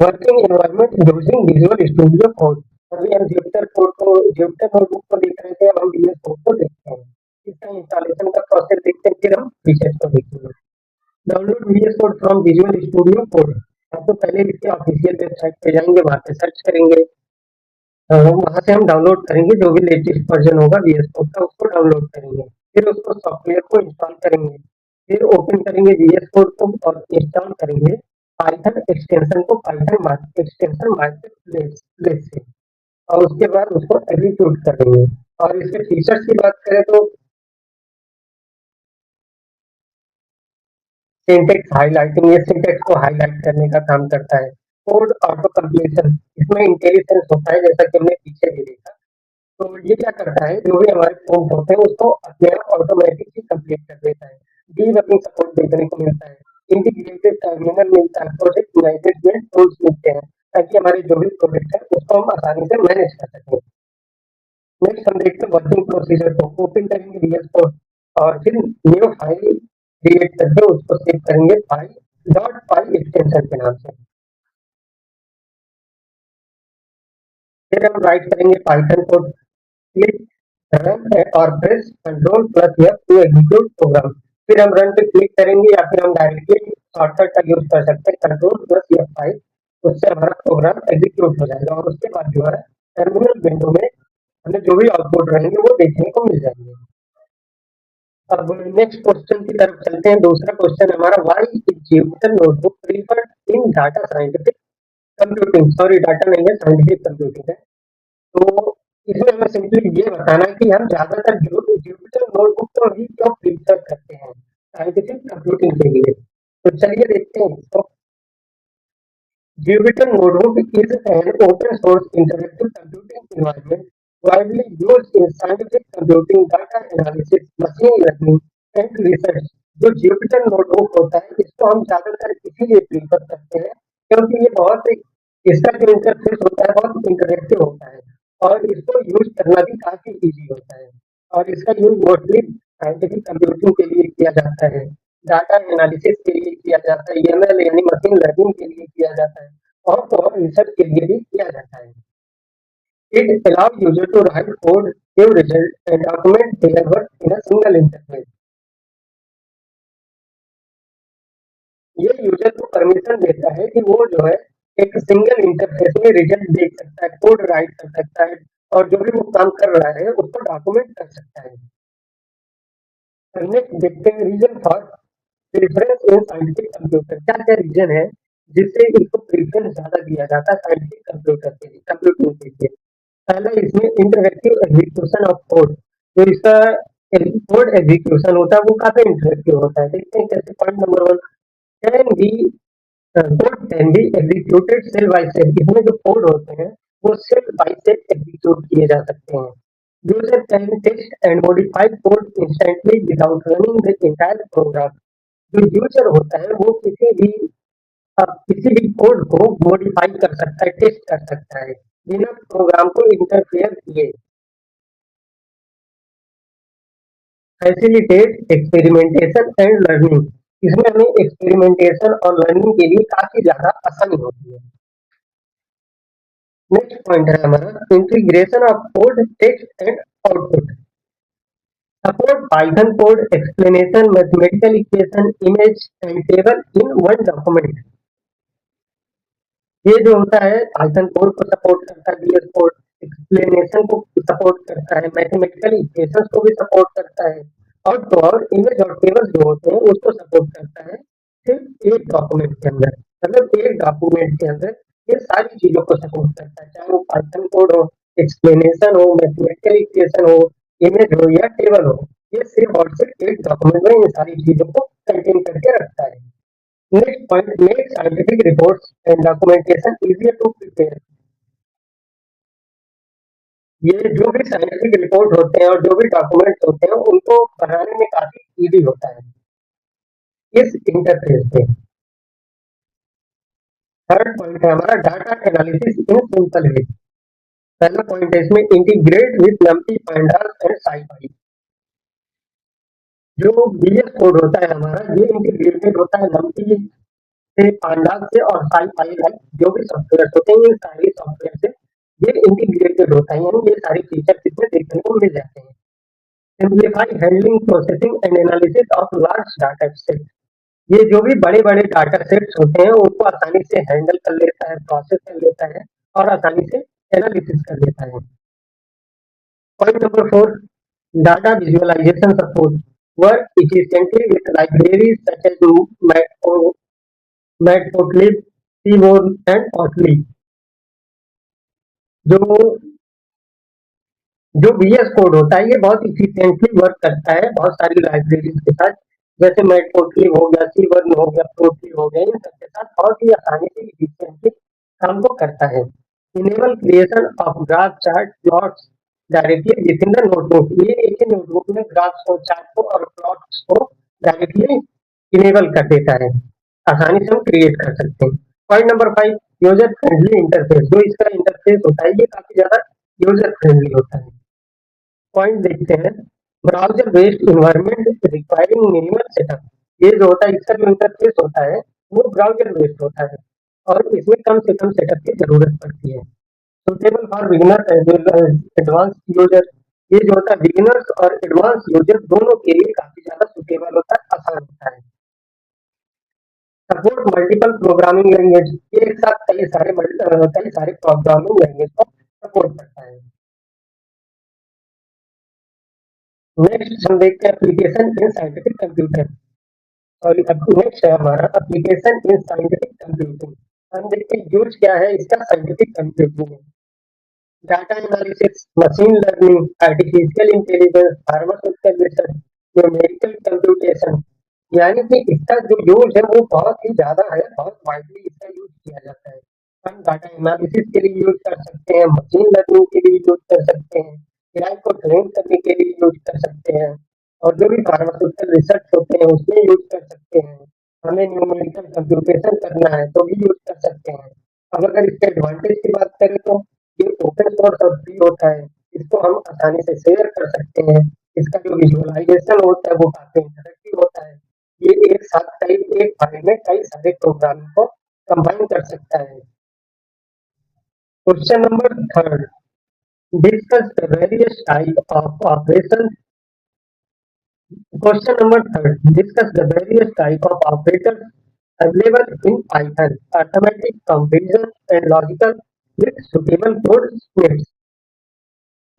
working environment using visual studio code. अभी हम जुपिटर नोटबुक को देख रहे थे, अब हम VS कोड को देखते हैं। इसका इंस्टॉलेशन का प्रोसेस देखते हैं फिर हम फीचर्स को देखेंगे। Download VS code from visual studio code. हम तो पहले इसके ऑफिशियल वेबसाइट पे जाएंगे, वहां पे सर्च करेंगे, वहां से हम डाउनलोड करेंगे जो भी लेटेस्ट वर्जन होगा VS कोड का उसको डाउनलोड करेंगे। फिर उसको सॉफ्टवेयर को इंस्टॉल करेंगे। फिर ओपन करेंगे VS कोड को और इंस्टॉल करेंगे पाइथन एक्सटेंशन को पाइथन एक्सटेंशन मार्केट प्लेस से और उसके बाद उसको एग्जीक्यूट करेंगे। और इसके फीचर्स की बात करें तो सिंटेक्स हाइलाइटिंग, ये सिंटेक्स को हाईलाइट करने का काम करता है। कोड ऑटो कंप्लीशन, इसमें इंटेलिजेंस होता है जैसा कि हमने पीछे भी देखा। तो ये क्या करता है जो भी हमारे प्रॉम्प्ट होते हैं उसको अपने आप ऑटोमेटिक ही कंप्लीट कर देता है। डीबगिंग सपोर्ट देखने को मिलता है। इंटीग्रेटेड टर्मिनल मिलता है। प्रोजेक्ट मैनेजमेंट टूल्स मिलते हैं ताकि हमारे जो भी प्रोजेक्ट है उसको हम आसानी से मैनेज कर सकें। नेक्स्ट हम देखते हैं वर्किंग प्रोसीजर को। ओपन करेंगे VS कोड और फिर न्यू फाइल क्रिएट करके उसको सेव करेंगे फाइल डॉट फाइल एक्सटेंशन के नाम से। फिर हम राइट करेंगे पाइथन कोड। क्लिक रन और press control plus F to execute program. फिर हम रन पे क्लिक करेंगे या फिर हम डायरेक्टली शॉर्टकट का यूज कर सकते हैं कंट्रोल प्लस F5। उससे हमारा प्रोग्राम एग्जीक्यूट हो जाएगा और उसके बाद जो है टर्मिनल विंडो में हमें जो भी आउटपुट रहेंगे वो देखने को मिल जाएंगे। अब नेक्स्ट क्वेश्चन की तरफ चलते हैं। दूसरा क्वेश्चन हमारा why is Jupyter notebook preferred in data scientific computing. Sorry data नहीं है साइंटिफिक कंप्यूटिंग है। तो इसमें हमें सिंपली ये बताना है कि हम ज्यादातर जुपिटर नोटबुक को ही क्यों प्रीफर करते हैं साइंटिफिक कंप्यूटिंग के लिए। तो चलिए देखते हैं इसको। Jupyter Notebook is an open source interactive computing environment widely used in scientific computing, data analysis, machine learning and research। जो Jupyter Notebook होता है इसको हम ज्यादातर इसीलिए प्रीफर करते हैं क्योंकि ये बहुत इसका जो इंटरफेस होता है बहुत इंटरेक्टिव होता है और इसको यूज करना भी काफी इजी होता है। और इसका यूज मोस्टली साइंटिफिक कंप्यूटिंग के लिए किया जाता है, डाटा एनालिसिस के लिए किया जाता है, ML यानी मशीन लर्निंग के लिए किया जाता है और रिसर्च के लिए भी किया जाता है। It allows user to write code, give result, and document their work in a single interface. ये यूजर को परमिशन देता है कि वो जो है एक सिंगल इंटरफेस में रिजल्ट देख सकता है, कोड राइट कर सकता है और जो भी वो काम कर रहा है उसको डॉक्यूमेंट कर सकता है। नेक्स्ट देखते हैं reason for preference in scientific computer. क्या क्या रीजन है जिससे इसको प्रेफरेंस ज्यादा दिया जाता है साइंटिफिक कंप्यूटर के लिए, कंप्यूटिंग के लिए? पहला इसमें इंटरैक्टिव एग्जीक्यूशन ऑफ कोड। जो इसका कोड एग्जीक्यूशन होता है वो काफी इंटरेक्टिव होता है। देखते हैं कैसे। Point number one, can be code can be executed cell by cell. इसमें जो कोड होते हैं वो सेल बाय सेल एग्जीक्यूट किए जा सकते हैं। User can test and modify code instantly without running the entire program. जो यूजर होता है वो किसी भी कोड को मॉडिफाई कर सकता है, टेस्ट कर सकता है बिना प्रोग्राम को इंटरफेयर किए। Facilitate experimentation and learning. इसमें हमें एक्सपेरिमेंटेशन और लर्निंग के लिए काफी ज्यादा आसानी होती है। नेक्स्ट पॉइंट है हमारा integration of code, text and output. Support Python code, explanation, mathematical equation, image and table in one document. ये जो होता है पाइथन कोड को सपोर्ट करता है, बीएस कोड एक्सप्लेनेशन को सपोर्ट करता है, मैथमेटिकल इक्वेशंस को भी सपोर्ट करता है और तो और इमेज और टेबल जो होते हैं उसको सपोर्ट करता है सिर्फ एक डॉक्यूमेंट के अंदर। मतलब एक डॉक्यूमेंट के अंदर ये सारी चीजों को सपोर्ट करता है, चाहे वो पाइथन कोड हो, एक्सप्लेनेशन हो, मैथमेटिकल इक्वेशन हो, इमेज हो या टेबल हो। ये सिर्फ और सिर्फ एक डॉक्यूमेंट में इन सारी चीजों को कंटेन करके रखता है। Next point, make scientific reports and documentation easier to prepare. ये जो भी साइंटिफिक रिपोर्ट होते हैं और जो भी डॉक्यूमेंट्स होते हैं उनको बनाने में काफी इजी होता है इस इंटरफेस पे। थर्ड पॉइंट है हमारा data analysis in simple way. पहला पॉइंट है इसमें इंटीग्रेट विद नम्पी, पांडास एंड साइपाई। जो बीएस कोड होता है हमारा ये इंटीग्रेटेड होता है नम्पी से, पांडास से और साइपाई लाइक जो भी सॉफ्टवेयर होते हैं इन सारे सॉफ्टवेयर से ये इंटीग्रेटेड होता है, यानी ये सारी फीचर्स इसमें देखने को मिल जाते हैं। Simplify handling, processing and analysis of large data set. ये जो भी बड़े बड़े डाटा सेट्स होते हैं उनको आसानी से हैंडल कर लेता है, प्रोसेस कर लेता है और आसानी से एनालिसिस कर लेता है। Point number four, data visualization support work efficiently with libraries such as matplotlib, seaborn and Plotly. जो जो बीएस कोड होता है ये बहुत इफिशिएंटली वर्क करता है बहुत सारी लाइब्रेरीज के साथ, जैसे मैटप्लोट्लिब हो गया, सीबर्न हो गया, प्लोट्लिब हो गया, इन सबके साथ बहुत ही आसानी से इफिशिएंटली काम को करता है। Enable creation of graph, chart, plots directly with in the notebook. ये एक ही नोटबुक में ग्राफ्स को, चार्ट को और प्लॉट्स को डायरेक्टली इनेबल कर देता है, आसानी से हम क्रिएट कर सकते हैं। Point number five, user friendly interface. जो इसका इंटरफेस होता है ये काफी ज्यादा यूजर फ्रेंडली होता है। पॉइंट देखते हैं, browser based environment requiring minimal setup. ये जो होता है इसका जो इंटरफेस होता है वो ब्राउजर बेस्ड होता है और इसमें कम से कम सेटअप की जरूरत पड़ती है। Suitable for beginner advance user. ये जो होता है बिगिनर्स और एडवांस यूजर दोनों के लिए काफी ज्यादा सुटेबल होता है, आसान होता है। Support multiple programming language. ये एक साथ कई सारे प्रोग्रामिंग लैंग्वेज को सपोर्ट करता है। नेक्स्ट हम देखते हैं एप्लीकेशन इन साइंटिफिक कंप्यूटर। और नेक्स्ट है हमारा एप्लीकेशन इन साइंटिफिक कंप्यूटिंग। हम देखते हैं यूज क्या है इसका साइंटिफिक कंप्यूटिंग में। Data analysis, machine learning, artificial intelligence, pharmaceutical research, numerical computation. यानी कि इसका जो यूज है वो बहुत ही ज्यादा है, बहुत वाइडली इसका यूज किया जाता है। हम डाटा एनालिसिस के लिए यूज कर सकते हैं, मशीन लर्निंग के लिए यूज कर सकते हैं, एआई को ट्रेन करने के लिए यूज कर सकते हैं और जो भी फार्मास्यूटिकल रिसर्च होते हैं उसमें यूज कर सकते हैं। हमें न्यूमेरिकल कंप्यूटेशन करना है तो भी यूज कर सकते हैं। अब अगर इसके एडवांटेज की बात करें तो ये ओपन सोर्स और फ्री होता है, इसको हम आसानी से शेयर कर सकते हैं। इसका जो विजुअलाइजेशन होता है वो काफी इंटरेक्टिव होता है। ये एक साथ एक फाइल में कई सारे प्रोग्राम को कंबाइन कर सकता है। Question number third, Discuss the various type of operations. Question number third. Discuss the various type of operators available in Python. Arithmetic, comparison, and logical with suitable code splits.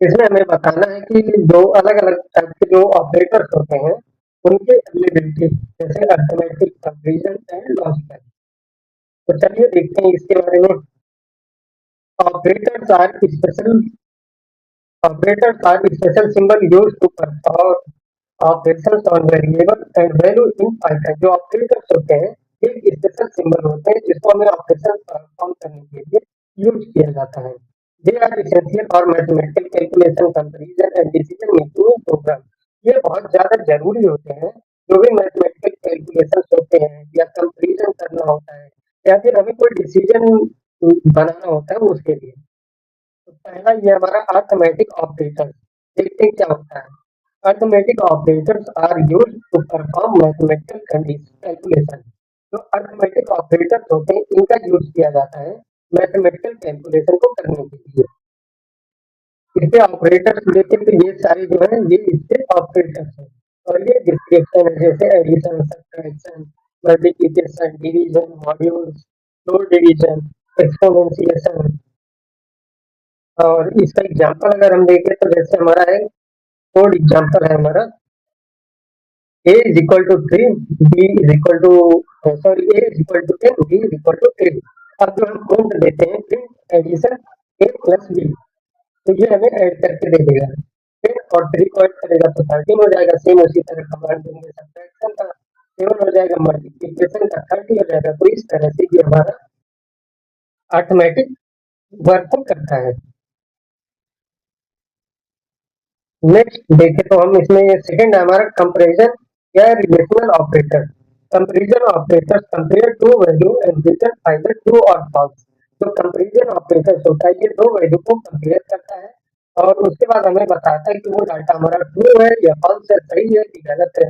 इसमें हमें बताना है कि जो अलग-अलग टाइप के जो ऑपरेटर्स होते हैं, उनकी अवेलेबिलिटी जैसे अरिथमेटिक, कंपैरिजन एंड लॉजिकल। तो चलिए देखते हैं इसके बारे में। Operators are special Operators are special symbol used to perform operations on variable and value in Python. जो ऑपरेटर्स होते हैं एक स्पेशल सिंबल होते हैं जिसको हमें ऑपरेशन परफॉर्म करने के लिए यूज किया जाता है। They are essential for mathematical calculation, comparison and decision making in program. ये बहुत ज्यादा जरूरी होते हैं जो भी मैथमेटिकल कैलकुलेशन होते हैं या कंपैरिजन करना होता है या फिर हमें कोई डिसीजन बनाना होता है उसके लिए। तो पहला ये हमारा अरिथमेटिक ऑपरेटर। देखते हैं क्या होता है। Arithmetic operators are used to perform mathematical calculation. जो अरिथमेटिक ऑपरेटर्स होते हैं इनका यूज किया जाता है मैथमेटिकल कैलकुलेशन को करने के लिए। इसके ऑपरेटर्स देखें तो ये सारे जो है ये इसके ऑपरेटर्स हैं और ये डिस्क्रिप्शन है जैसे addition, subtraction, multiplication, division, modulus, load division, exponentiation. और इसका एग्जांपल अगर हम देखें तो जैसे हमारा है कोड एग्जांपल है हमारा a is equal to 3, b is equal to sorry a is equal to 10, b is equal to 8। अब जो हम प्रिंट देते हैं print addition a plus b, तो ये हमें ऐड करके दे देगा। 10 और 3 को ऐड करेगा तो 13 हो जाएगा। सेम उसी तरह कमांड देंगे सब्ट्रैक्शन का 7 हो जाएगा, मल्टीप्लिकेशन का 30 हो जाएगा। तो इस तरह से ये हमारा ऑटोमेटिक वर्क करता है। नेक्स्ट देखें तो हम इसमें सेकंड है हमारा कंपैरिजन या relational operator. Comparison operators compare two value and return either true और फॉल्स। जो कंपैरिजन ऑपरेटर्स होता है ये दो वैल्यू को कंपेयर करता है और उसके बाद हमें बताता है कि वो डाटा हमारा ट्रू है या फॉल्स है, सही है कि गलत है।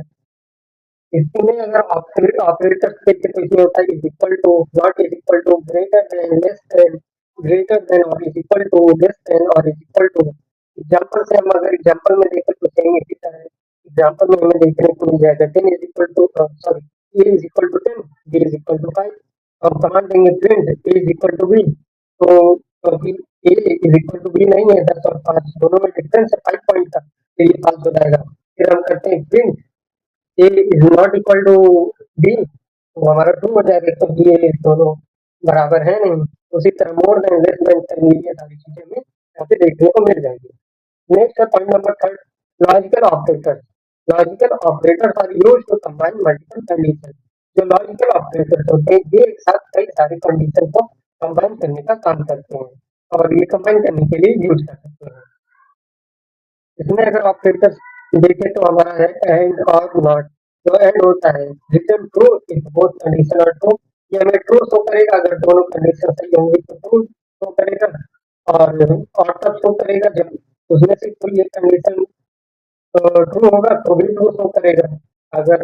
इसमें अगर ऑपरेटर्स देखें तो इसमें होता है is equal to, not is equal to, greater than, less than, greater than और is equal to, less than और इज इक्वल टू। एग्जांपल से हम अगर एग्जांपल में देखें तो सेम इसी तरह है। एग्जांपल में हमें देखने को मिल जाएगा 10 is equal to sorry a is equal to 10, b is equal to 5। हम कमांड देंगे print a is equal to b, तो क्योंकि a is equal to b नहीं है, 10 और 5 दोनों में डिफरेंस है 5 पॉइंट का, तो ये फॉल्स हो जाएगा। फिर हम करते हैं print a is not equal to b, तो हमारा ट्रू हो जाएगा क्योंकि ये दोनों बराबर है नहीं। उसी तरह मोर देन, लेस देन, ये सारी चीजें हमें यहाँ पे देखने को मिल जाएगी। नेक्स्ट है point number third, logical operators. Logical operators are used to combine multiple condition. जो लॉजिकल ऑपरेटर्स होते हैं ये एक साथ कई सारी कंडीशन को कंबाइन करने का काम करते हैं और ये कंबाइन करने के लिए यूज कर सकते हैं। इसमें अगर ऑपरेटर्स देखें तो हमारा है एंड और नॉट। जो एंड होता है return true if both condition are true, ये हमें ट्रू शो करेगा अगर दोनों कंडीशन सही होंगी तो ट्रू शो करेगा और तब शो करेगा जब उसमें से कोई एक कंडीशन ट्रू होगा तो भी ट्रू शो करेगा। अगर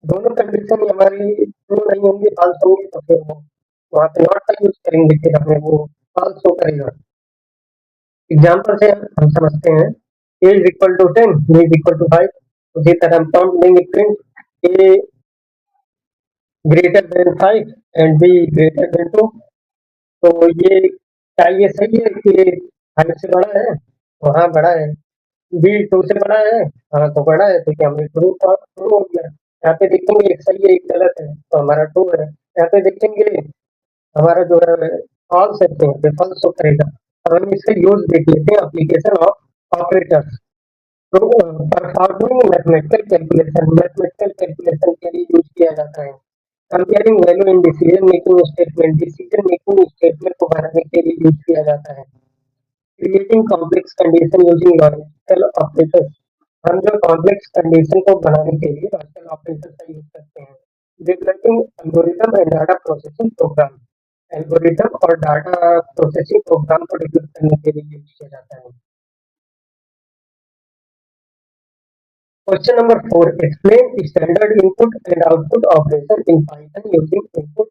दोनों कंडीशन हमारी ट्रू नहीं होंगी, फॉल्स होंगी, तो फिर वो वहाँ पे नॉट का यूज करेंगे, फिर हमें वो फॉल्स शो करेगा। एग्जाम्पल से हम समझते हैं a is equal to 10, b is equal to 5। उसी तरह हम काउंट देंगे print a greater than 5 and b greater than 2। तो ये क्या ये सही है कि 5 से बड़ा है? तो हाँ बड़ा है। b 2 से बड़ा है? हाँ तो बड़ा है, तो क्या हमें ट्रू ट्रू हो गया। यहाँ पे देखेंगे एक सही है एक गलत है, तो हमारा ट्रू है। यहाँ पे देखेंगे हमारा जो है फॉल्स है तो यहाँ पे फॉल्स शो करेगा। अब हम इसका यूज देख लेते हैं एप्लीकेशन ऑफ ऑपरेटर्स। तो परफॉर्मिंग मैथमेटिकल कैलकुलेशन के लिए यूज किया जाता है। Comparing value in decision making statement को बनाने के लिए यूज किया जाता है। Creating complex condition using logical operators. हम जो कॉम्प्लेक्स कंडीशन को बनाने के लिए लॉजिकल ऑपरेटर्स का यूज करते हैं। Developing algorithm and data processing program. Algorithm और डाटा प्रोसेसिंग प्रोग्राम को डेवलप करने के लिए यूज किया जाता है। Question number 4. Explain standard input and output operation in Python using input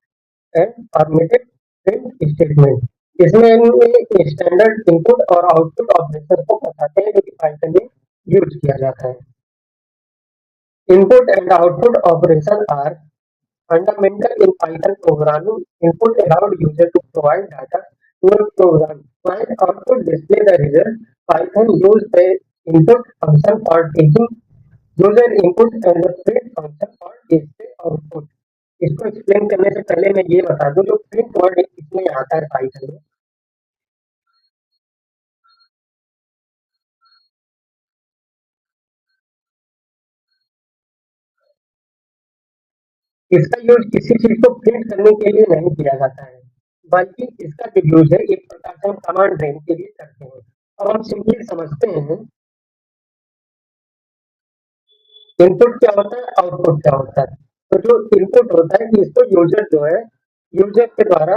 and formatted print statement. इसमें हमें स्टैंडर्ड इनपुट और आउटपुट ऑपरेशन को बताते हैं जो कि पाइथन में यूज किया जाता है। Input and output operation are fundamental in Python programming. Input allowed user to provide data to a program, while output display the result. Python used the input function for taking user input and the print function for display output. इसको explain करने से पहले मैं ये बता दूं जो print word इसमें आता है पाइथन में, इसका यूज किसी चीज को प्रिंट करने के लिए नहीं किया जाता है, बल्कि इसका जो यूज है एक प्रकार से हम कमांड देने के लिए करते हैं। अब हम सिंपली समझते हैं इनपुट क्या होता है, आउटपुट क्या होता है। तो जो इनपुट होता है कि इसको यूजर जो है यूजर के द्वारा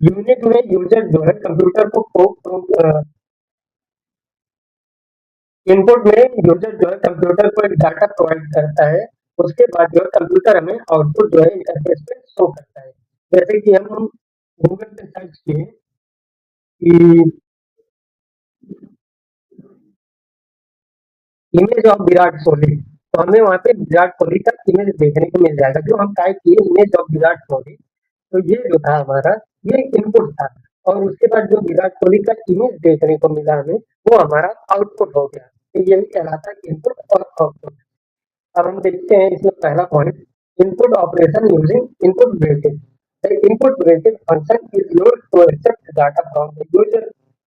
यूनिट में यूजर जो है कंप्यूटर को इनपुट में यूजर जो है कंप्यूटर को एक डाटा प्रोवाइड करता है, उसके बाद जो है कंप्यूटर हमें आउटपुट जो है इंटरफेस पे शो करता है। जैसे कि हम गूगल पे सर्च किए कि इमेज ऑफ विराट कोहली, तो हमें वहाँ पे विराट कोहली का इमेज देखने को मिल जाएगा। जो हम टाइप किए इमेज ऑफ विराट कोहली, तो ये जो था हमारा ये इनपुट था, और उसके बाद जो विराट कोहली का इमेज देखने को मिला हमें वो हमारा आउटपुट हो गया। तो यही कहलाता है इनपुट और आउटपुट। अब हम देखते हैं इसमें पहला point, input operation using input bracket. The input bracket function is used to accept data from the user.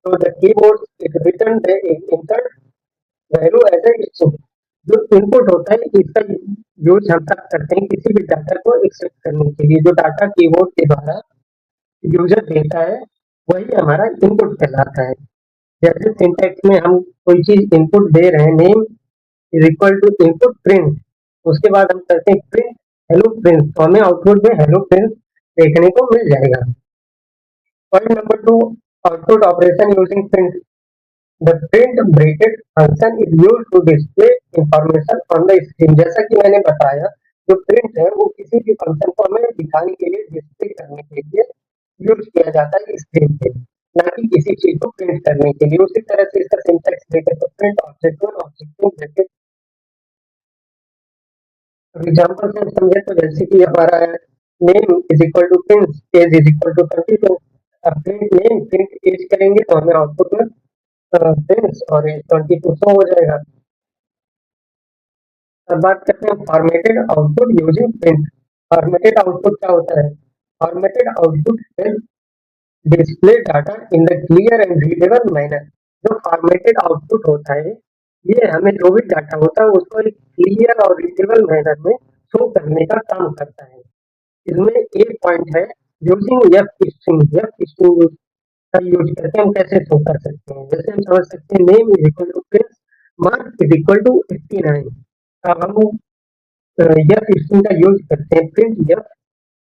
So the keyboard it return the entered value as a string. जो input होता है इसका यूज हम तब करते हैं किसी भी डाटा को एक्सेप्ट करने के लिए। जो डाटा कीबोर्ड के द्वारा यूजर देता है वही हमारा इनपुट कहलाता है। जैसे सिंटैक्स में हम कोई चीज इनपुट दे रहे हैं, name is equal to input print, उसके बाद हम करते हैं प्रिंट हेलो प्रिंट, तो हमें आउटपुट में हेलो प्रिंट देखने को मिल जाएगा। Point number 2, output operation using print. The print bracket function is used to display information on the screen. जैसा कि मैंने बताया जो प्रिंट है वो किसी भी फंक्शन को हमें दिखाने के लिए, डिस्प्ले करने के लिए यूज किया जाता है स्क्रीन पे, ना कि किसी चीज को प्रिंट करने के लिए। उसी तरह से इसका सिंटैक्स देखें तो print object one object two bracket. Example से हम समझे तो जैसे कि हमारा name is equal to print age is equal to 22। अब प्रिंट नेम प्रिंट एज करेंगे तो हमें आउटपुट में प्रिंट और एज 22 शो हो जाएगा। अब बात करते हैं formatted output using print. Formatted output क्या होता है? Formatted output display data in the clear and readable manner. जो फॉर्मेटेड आउटपुट होता है ये हमें जो भी डाटा होता है उसको एक क्लियर और रीडेबल मैनर में शो करने का काम करता है। इसमें एक पॉइंट है using F string. F string का यूज करके हम कैसे शो कर सकते हैं, जैसे हम समझ सकते हैं name is equal to prince, mark is equal to 89। अब हम एफ स्ट्रिंग का यूज करते हैं print F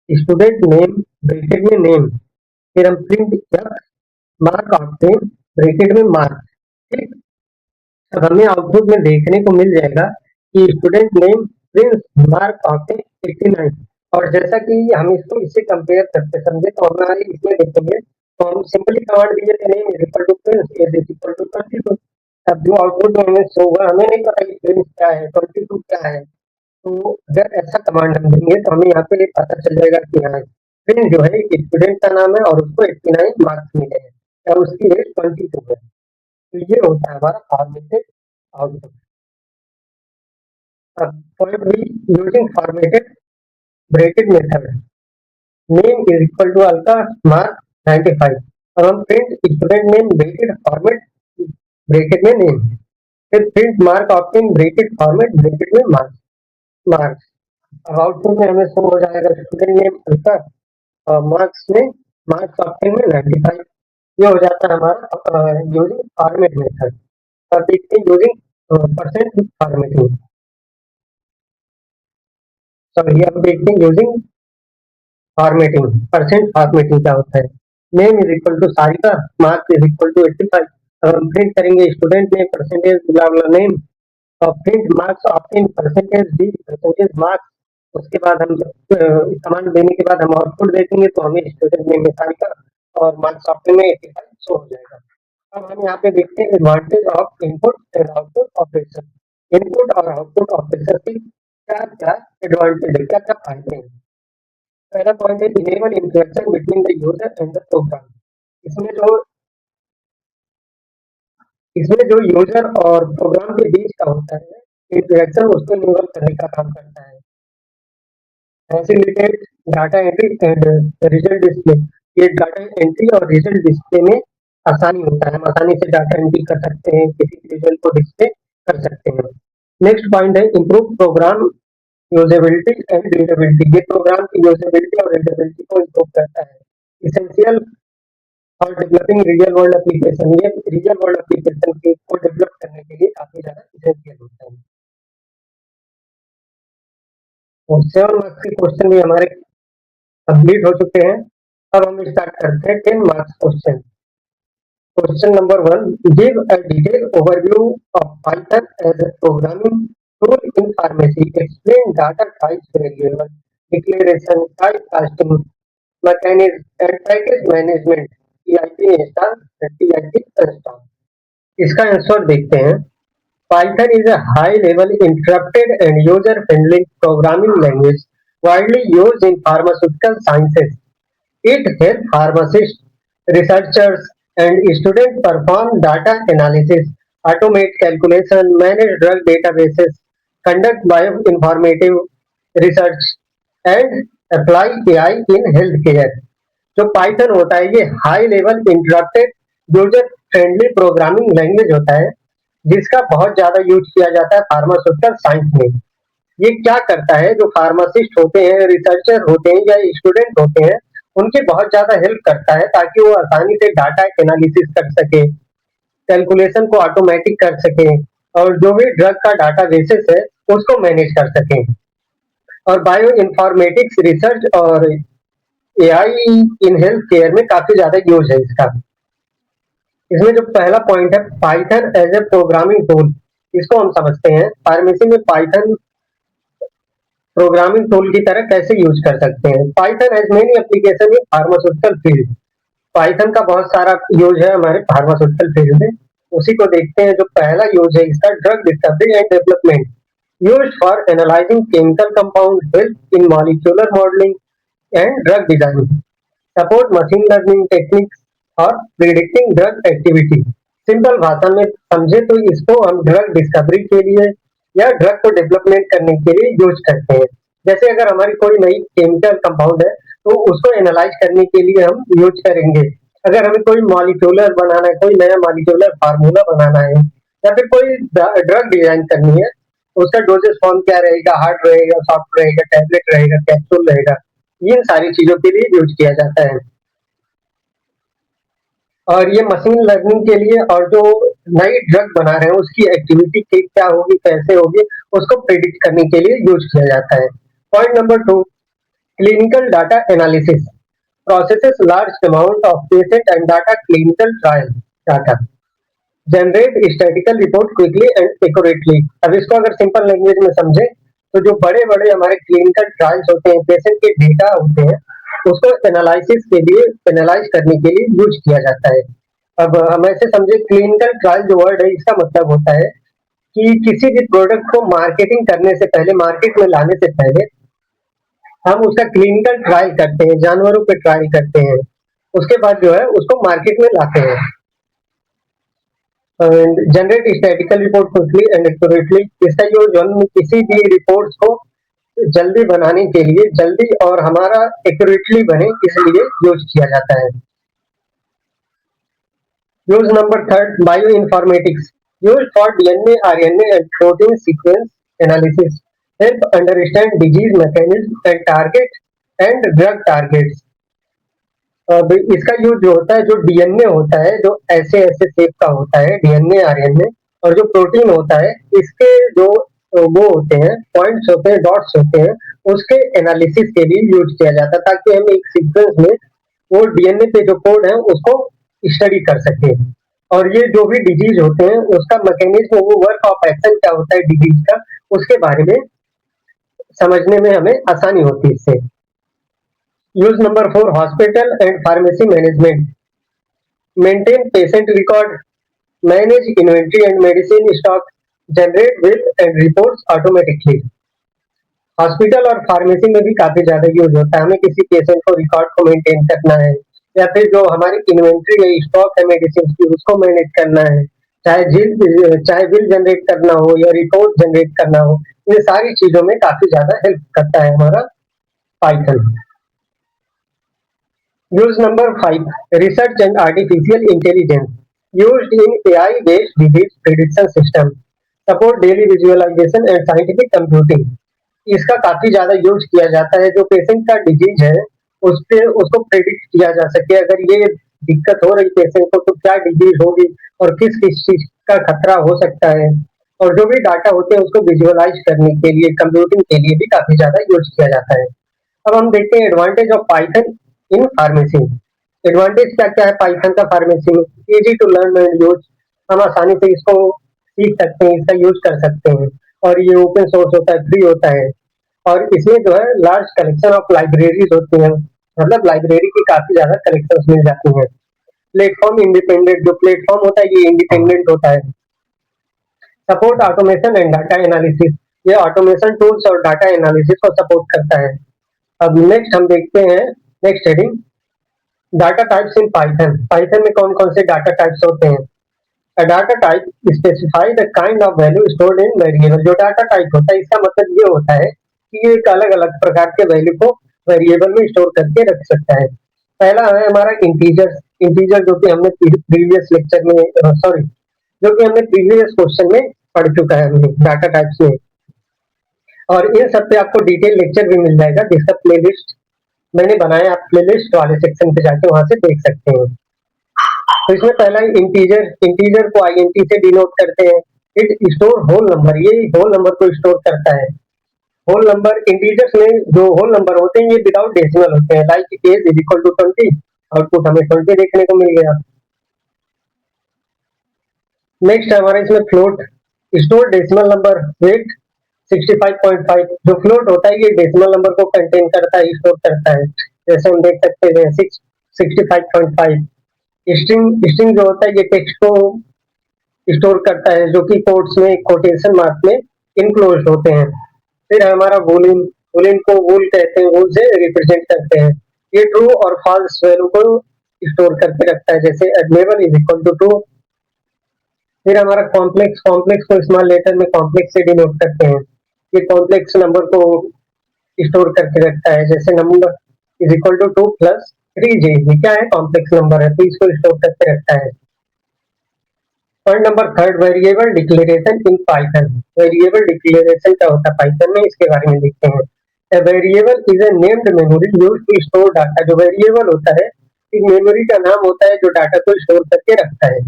student name bracket में नेम, फिर हम print F mark obtained bracket में मार्क। ठीक, अब हमें आउटपुट में देखने को मिल जाएगा कि student name prince mark obtained 89। और जैसा कि हम इसको इससे कंपेयर करते समझे तो हमारे इसमें देखेंगे तो हम सिंपली कमांड दिए थे name is equal to prince age is equal to 22। अब जो आउटपुट में हमें शो होगा हमें नहीं पता कि प्रिंस क्या है 22 क्या है, तो अगर ऐसा कमांड हम देंगे तो हमें यहाँ पे पता चल जाएगा कि हाँ प्रिंस जो है एक स्टूडेंट का नाम है और उसको 89 मार्क्स मिले हैं और उसकी एज 22 है। तो ये होता है हमारा फॉर्मेटेड आउटपुट। अब point B, using formatted bracket method. Name is equal to alpha mark 95। अब हम print student name bracket format bracket में नेम, फिर print mark obtained bracket format bracket में मार्क्स। अब आउटपुट में हमें शो हो जाएगा स्टूडेंट नेम अल्फा और मार्क्स में मार्क्स ऑप्टेन में 95। ये हो जाता है हमारा यूजिंग फॉर्मेट मेथड। अब देखते हैं यूजिंग परसेंट फॉर्मेटिंग। सॉरी, अब देखते हैं यूजिंग फॉर्मेटिंग। परसेंट फॉर्मेटिंग क्या होता है? Name is equal to Sarika marks is equal to 85। अब हम प्रिंट करेंगे स्टूडेंट नेम परसेंटेज नेम और print marks obtained percentage D percentage marks उसके बाद हम कमांड देने के बाद हम आउटपुट देखेंगे तो हमें स्टूडेंट नेम में आएगा और मार्क्स सॉफ्टवेयर में 85 शो हो जाएगा। अब हम यहाँ पे देखते हैं advantage of input and output operation. Input और आउटपुट ऑपरेशन की क्या क्या एडवांटेज है, क्या क्या फायदे हैं। पहला पॉइंट है enable interaction between the user and the program. इसमें जो इसमें जो यूजर और प्रोग्राम के बीच का होता है इंटरेक्शन, उसको इनेबल करने का काम करता है। Facilitate data entry and result display. ये डाटा एंट्री और रिजल्ट डिस्प्ले में आसानी होता है, हम आसानी से डाटा एंट्री कर सकते हैं, किसी भी रिजल्ट को डिस्प्ले कर सकते हैं। नेक्स्ट पॉइंट है improve program usability and readability. ये प्रोग्राम की यूजेबिलिटी और रीडेबिलिटी को इम्प्रूव करता है। इसेंशियल और डेवलपिंग रियल वर्ल्ड एप्लीकेशन। ये रियल वर्ल्ड एप्लीकेशन को डेवलप करने के लिए काफी ज्यादा इसेंशियल होता है। और 7 मार्क्स के क्वेश्चन भी हमारे कंप्लीट हो चुके हैं। अब हम स्टार्ट करते हैं 10 marks question. Question number 1, give a detail overview of Python as a programming tool in pharmacy. Explain data types, variable, declaration, type casting, mechanism and package management, PIP install, PIP install. इसका answer देखते हैं। Python is a high-level, interrupted, and user-friendly programming language widely used in pharmaceutical sciences. It helps pharmacists, researchers, and students perform data analysis, automate calculation, manage drug databases, conduct bioinformative research, and apply AI in healthcare. जो Python होता है ये high level interrupted user friendly programming language होता है, जिसका बहुत ज्यादा use किया जाता है फार्मास्यूटिकल साइंस में। ये क्या करता है, जो फार्मासिस्ट होते हैं, रिसर्चर होते हैं या स्टूडेंट होते हैं, उनकी बहुत ज्यादा हेल्प करता है ताकि वो आसानी से डाटा एनालिसिस कर सके, कैलकुलेशन को ऑटोमेटिक कर सके और जो भी ड्रग का डाटा बेसिस है उसको मैनेज कर सके। और बायो इन्फॉर्मेटिक्स रिसर्च और एआई इन हेल्थ केयर में काफी ज्यादा यूज है इसका। इसमें जो पहला पॉइंट है Python as a programming tool, इसको हम समझते हैं। फार्मेसी में पाइथन प्रोग्रामिंग टूल की तरह कैसे यूज कर सकते हैं। Python has many application in pharmaceutical field. Python का बहुत सारा यूज है हमारे फार्मास्यूटिकल फील्ड में। उसी को देखते हैं। जो पहला यूज है इसका, drug discovery and development, use for analysing chemical compound, help in molecular modelling and drug design, support machine learning techniques और प्रिडिक्टिंग ड्रग एक्टिविटी। सिंपल भाषा में समझे तो इसको हम ड्रग डिस्कवरी के लिए या ड्रग को डेवलपमेंट करने के लिए यूज करते हैं। जैसे अगर हमारी कोई नई केमिकल कंपाउंड है तो उसको एनालाइज करने के लिए हम यूज करेंगे। अगर हमें कोई मॉलिक्यूलर बनाना है, कोई नया मॉलिक्यूलर फार्मूला बनाना है या फिर कोई ड्रग डिजाइन करनी है, उसका डोजेस फॉर्म क्या रहेगा, हार्ड रहेगा, सॉफ्ट रहेगा, टैबलेट रहेगा, कैप्सूल रहेगा, इन सारी चीजों के लिए यूज किया जाता है। और ये मशीन लर्निंग के लिए और जो नई ड्रग बना रहे हैं उसकी एक्टिविटी क्या होगी, कैसे होगी, उसको प्रिडिक्ट करने के लिए यूज किया जाता है। Point number 2, clinical data analysis processes large amount of patient and data clinical trial data, generate statistical report quickly and accurately. अब इसको अगर सिंपल लैंग्वेज में समझे तो जो बड़े बड़े हमारे क्लिनिकल ट्रायल्स होते हैं, पेशेंट के डेटा होते हैं, उसको एनालिसिस के लिए, एनालाइज करने के लिए यूज किया जाता है। अब हम ऐसे समझे, क्लिनिकल ट्रायल जो वर्ड है इसका मतलब होता है कि किसी भी प्रोडक्ट को मार्केटिंग करने से पहले, मार्केट में लाने से पहले हम उसका क्लिनिकल ट्रायल करते हैं, जानवरों पे ट्रायल करते हैं, उसके बाद जो है उसको मार्केट में लाते हैं। Generate statistical report quickly and accurately, इसका यूज हम किसी भी रिपोर्ट्स को जल्दी बनाने के लिए, जल्दी और हमारा एक्यूरेटली बने इसलिए यूज किया जाता है। Use number 3, bio informatics, use for DNA, RNA and protein sequence analysis, help understand disease mechanism and target and drug targets. अब इसका यूज जो होता है, जो डीएनए होता है, जो ऐसे ऐसे शेप का होता है डीएनए, आरएनए, और जो प्रोटीन होता है, इसके जो वो होते हैं, पॉइंट्स होते हैं, डॉट्स होते हैं, उसके एनालिसिस के लिए यूज किया जाता है ताकि हम एक सीक्वेंस में वो डीएनए पे जो कोड है उसको स्टडी कर सके। और ये जो भी डिजीज होते हैं उसका मैकेनिज्म, वो वर्क ऑफ एक्शन क्या होता है डिजीज का, उसके बारे में समझने में हमें आसानी होती है इससे। Use number 4, hospital and pharmacy management, maintain patient record, manage inventory and medicine stock, generate bill and reports automatically. Hospital और फार्मेसी में भी काफी ज्यादा यूज होता है। हमें किसी पेशेंट को रिकॉर्ड को मेंटेन करना है, या फिर जो हमारी इन्वेंट्री है, स्टॉक है मेडिसिन की, उसको मैनेज करना है, चाहे बिल जनरेट करना हो या रिपोर्ट जनरेट करना हो, इन सारी चीजों में काफी ज्यादा हेल्प करता है हमारा Python. Use number 5, research and artificial intelligence, used in AI based disease prediction system, support daily visualization and scientific computing. इसका काफी ज्यादा यूज किया जाता है। जो पेशेंट का डिजीज है उसपे उसको प्रेडिक्ट किया जा सके, अगर ये दिक्कत हो रही पेशेंट को तो क्या डिजीज होगी और किस किस चीज का खतरा हो सकता है, और जो भी डाटा होते हैं उसको विजुअलाइज करने के लिए, कंप्यूटिंग के लिए भी काफी ज्यादा यूज किया जाता है। अब हम देखते हैं advantage of Python in pharmacy. Advantage क्या क्या है पाइथन का फार्मेसी में? Easy to learn and use, हम आसानी से इसको सीख सकते हैं, इसका यूज कर सकते हैं, और ये ओपन सोर्स होता है, फ्री होता है, और इसमें जो है लार्ज कलेक्शन ऑफ लाइब्रेरीज होती हैं, मतलब लाइब्रेरी की काफी ज्यादा कलेक्शंस मिल जाती हैं। प्लेटफॉर्म इंडिपेंडेंट, जो प्लेटफॉर्म होता है ये इंडिपेंडेंट होता है। Support automation and data analysis, ये ऑटोमेशन टूल्स और डाटा एनालिसिस को सपोर्ट करता है। अब नेक्स्ट हम देखते हैं, next heading, data types in Python. Python में कौन कौन से डाटा टाइप्स होते हैं? A data type specify the kind of value stored in variable। जो डाटा टाइप होता है इसका मतलब ये होता है कि ये एक अलग अलग प्रकार के वैल्यू को वेरिएबल में स्टोर करके रख सकता है। पहला है हमारा इंटीजर। इंटीजर जो कि हमने प्रीवियस लेक्चर में, सॉरी, जो कि हमने प्रीवियस क्वेश्चन में पढ़ चुका है हमने डाटा टाइप्स में, और इन सब पे आपको डिटेल लेक्चर भी मिल जाएगा जिसका प्लेलिस्ट मैंने बनाया, आप प्लेलिस्ट वाले सेक्शन पे जाके वहां से देख सकते हैं। तो इसमें पहला इंटीजर, इंटीजर को आईएनटी से डिनोट करते हैं। इट स्टोर होल नंबर, ये होल नंबर को स्टोर करता है। होल नंबर, इंटीजर्स में जो होल नंबर होते हैं ये विदाउट डेसिमल होते हैं, like age is equal to 20, output हमें 20 देखने को मिल गया। नेक्स्ट हमारा इसमें float, store decimal number, weight 65.5, जो फ्लोट होता है ये डेसिमल नंबर को कंटेन करता है, स्टोर करता है, जैसे हम देख सकते हैं 65.5। स्ट्रिंग, स्ट्रिंग जो होता है ये टेक्स्ट को स्टोर करता है, जो कि कोट्स में, कोटेशन मार्क में इनक्लोज होते हैं। फिर हमारा वूलिन, वूलिन को वूल कहते हैं, वूल से रिप्रेजेंट करते हैं। ये ट्रू और फॉल्स वैल्यू को स्टोर करके रखता है, जैसे एडनेबल इज इक्वल टू ट्रू। फिर हमारा कॉम्प्लेक्स, कॉम्प्लेक्स को स्मॉल लेटर में कॉम्प्लेक्स से डिनोट करते हैं। ये कॉम्प्लेक्स नंबर को स्टोर करके रखता है, जैसे number is equal to 2 plus 3j, ये क्या है? कॉम्प्लेक्स नंबर है, तो इसको स्टोर करके रखता है। Point number 3, variable declaration in Python. Variable declaration क्या होता है पाइथन में, इसके बारे में देखते हैं। A variable is a named memory used to store data। जो वेरिएबल होता है एक मेमोरी का नाम होता है जो डाटा को स्टोर करके रखता है।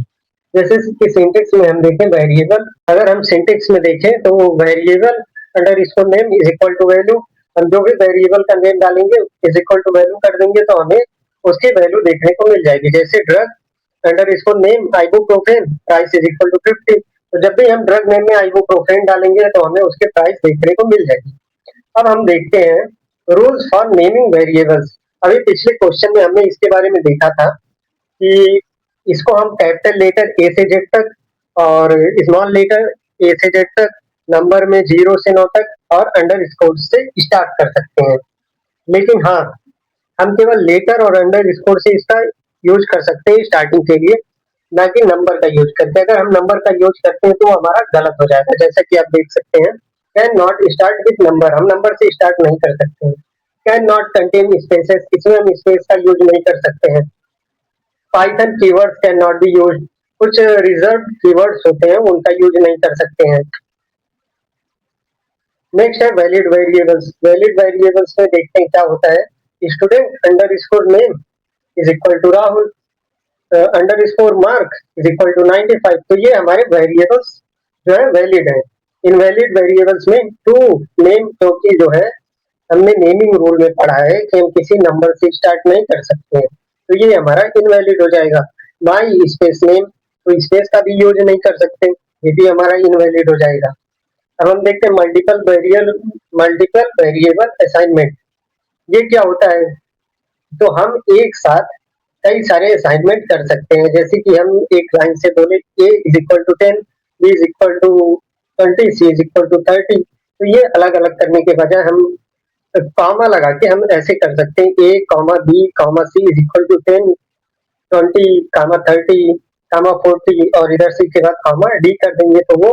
जैसे कि सिंटेक्स में हम देखें वेरिएबल, अगर हम सिंटेक्स में देखें तो variable underscore name is equal to value, हम जो भी वेरिएबल का नेम डालेंगे इज इक्वल टू वैल्यू कर देंगे तो हमें उसकी वैल्यू देखने को मिल जाएगी। जैसे drug underscore name ibuprofen, price is equal to 50, तो जब भी हम ड्रग नेम में आइबुप्रोफेन डालेंगे तो हमें उसके प्राइस देखने को मिल जाएगी। अब हम देखते हैं रूल्स फॉर नेमिंग वेरिएबल्स। अभी पिछले क्वेश्चन में हमने इसके बारे में देखा था कि इसको हम कैपिटल लेटर ए से जेड तक और स्मॉल लेटर ए से जेड तक, नंबर में 0 से 9 तक और अंडर स्कोर से स्टार्ट कर सकते हैं। लेकिन हाँ, हम केवल लेटर और अंडर स्कोर से इसका यूज कर सकते हैं स्टार्टिंग के लिए, ना कि नंबर का यूज करते हैं। अगर हम नंबर का यूज करते हैं तो हमारा गलत हो जाएगा। जैसा कि आप देख सकते हैं, can not start with number, हम नंबर से स्टार्ट नहीं कर सकते हैं। कैन नॉट कंटेन स्पेसेस, इसमें हम स्पेस का यूज नहीं कर सकते हैं। Python keywords can not be used, कुछ रिजर्व कीवर्ड्स होते हैं उनका यूज नहीं कर सकते हैं। नेक्स्ट है वैलिड वेरिएबल्स। वैलिड वेरिएबल्स में देखते हैं क्या होता है। Student underscore name is equal to Rahul, underscore mark is equal to 95, तो ये हमारे वेरिएबल्स जो है वैलिड है। इनवैलिड वेरिएबल्स में टू नेम, क्योंकि जो है हमने नेमिंग रूल में पढ़ा है कि हम किसी नंबर से स्टार्ट नहीं कर सकते हैं, तो ये हमारा इनवैलिड हो जाएगा। माई स्पेस नेम, तो स्पेस का भी यूज नहीं कर सकते, ये भी हमारा इनवैलिड हो जाएगा। अब हम देखते हैं मल्टीपल मल्टीपल वेरिएबल असाइनमेंट। ये क्या होता है? तो हम एक साथ कई सारे असाइनमेंट कर सकते हैं, जैसे कि हम एक लाइन से बोले a is equal to 10, b is equal to 20, c is equal to 30। तो ये अलग अलग करने के बजाय हम कॉमा लगा के हम ऐसे कर सकते हैं, a comma b comma c is equal to 10, 20 comma 30 comma 40 और इधर से के बाद कॉमा d कर देंगे। तो वो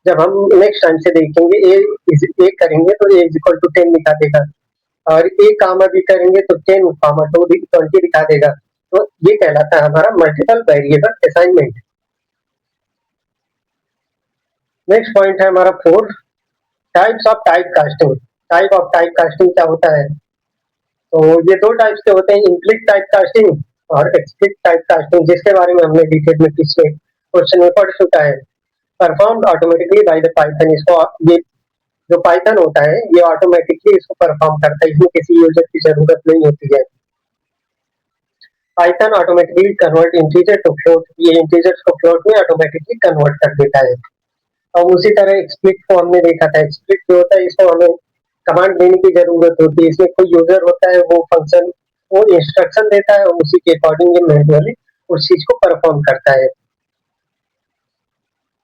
जब हम नेक्स्ट टाइम से देखेंगे a करेंगे तो a इज इक्वल टू 10 दिखा देगा, और a कामा b करेंगे तो 10 कामा 20 दिखा देगा। तो ये कहलाता है हमारा multiple variable assignment. Next point है हमारा 4, types of type casting. Type of type casting क्या होता है? तो ये दो टाइप्स के होते हैं, इम्प्लिसिट टाइप कास्टिंग और एक्सप्लिसिट टाइप कास्टिंग, जिसके बारे में हमने डिटेल में पिछले क्वेश्चन में पढ़ चुका है। Performed automatically by the Python. इसको ये जो पाइथन होता है ये ऑटोमेटिकली इसको परफॉर्म करता है, इसमें किसी यूजर की जरूरत नहीं होती है। Python automatically convert integer to float. ये इंटीजर्स को फ्लोट में ऑटोमेटिकली कन्वर्ट कर देता है। और उसी तरह एक्सप्लिट को हमने देखा था। एक्सप्लिट जो होता है इसको हमें कमांड देने की जरूरत होती है। इसमें कोई यूजर होता है, वो फंक्शन वो इंस्ट्रक्शन देता है और उसी के अकॉर्डिंग ये मैन्युअली उस चीज को परफॉर्म करता है।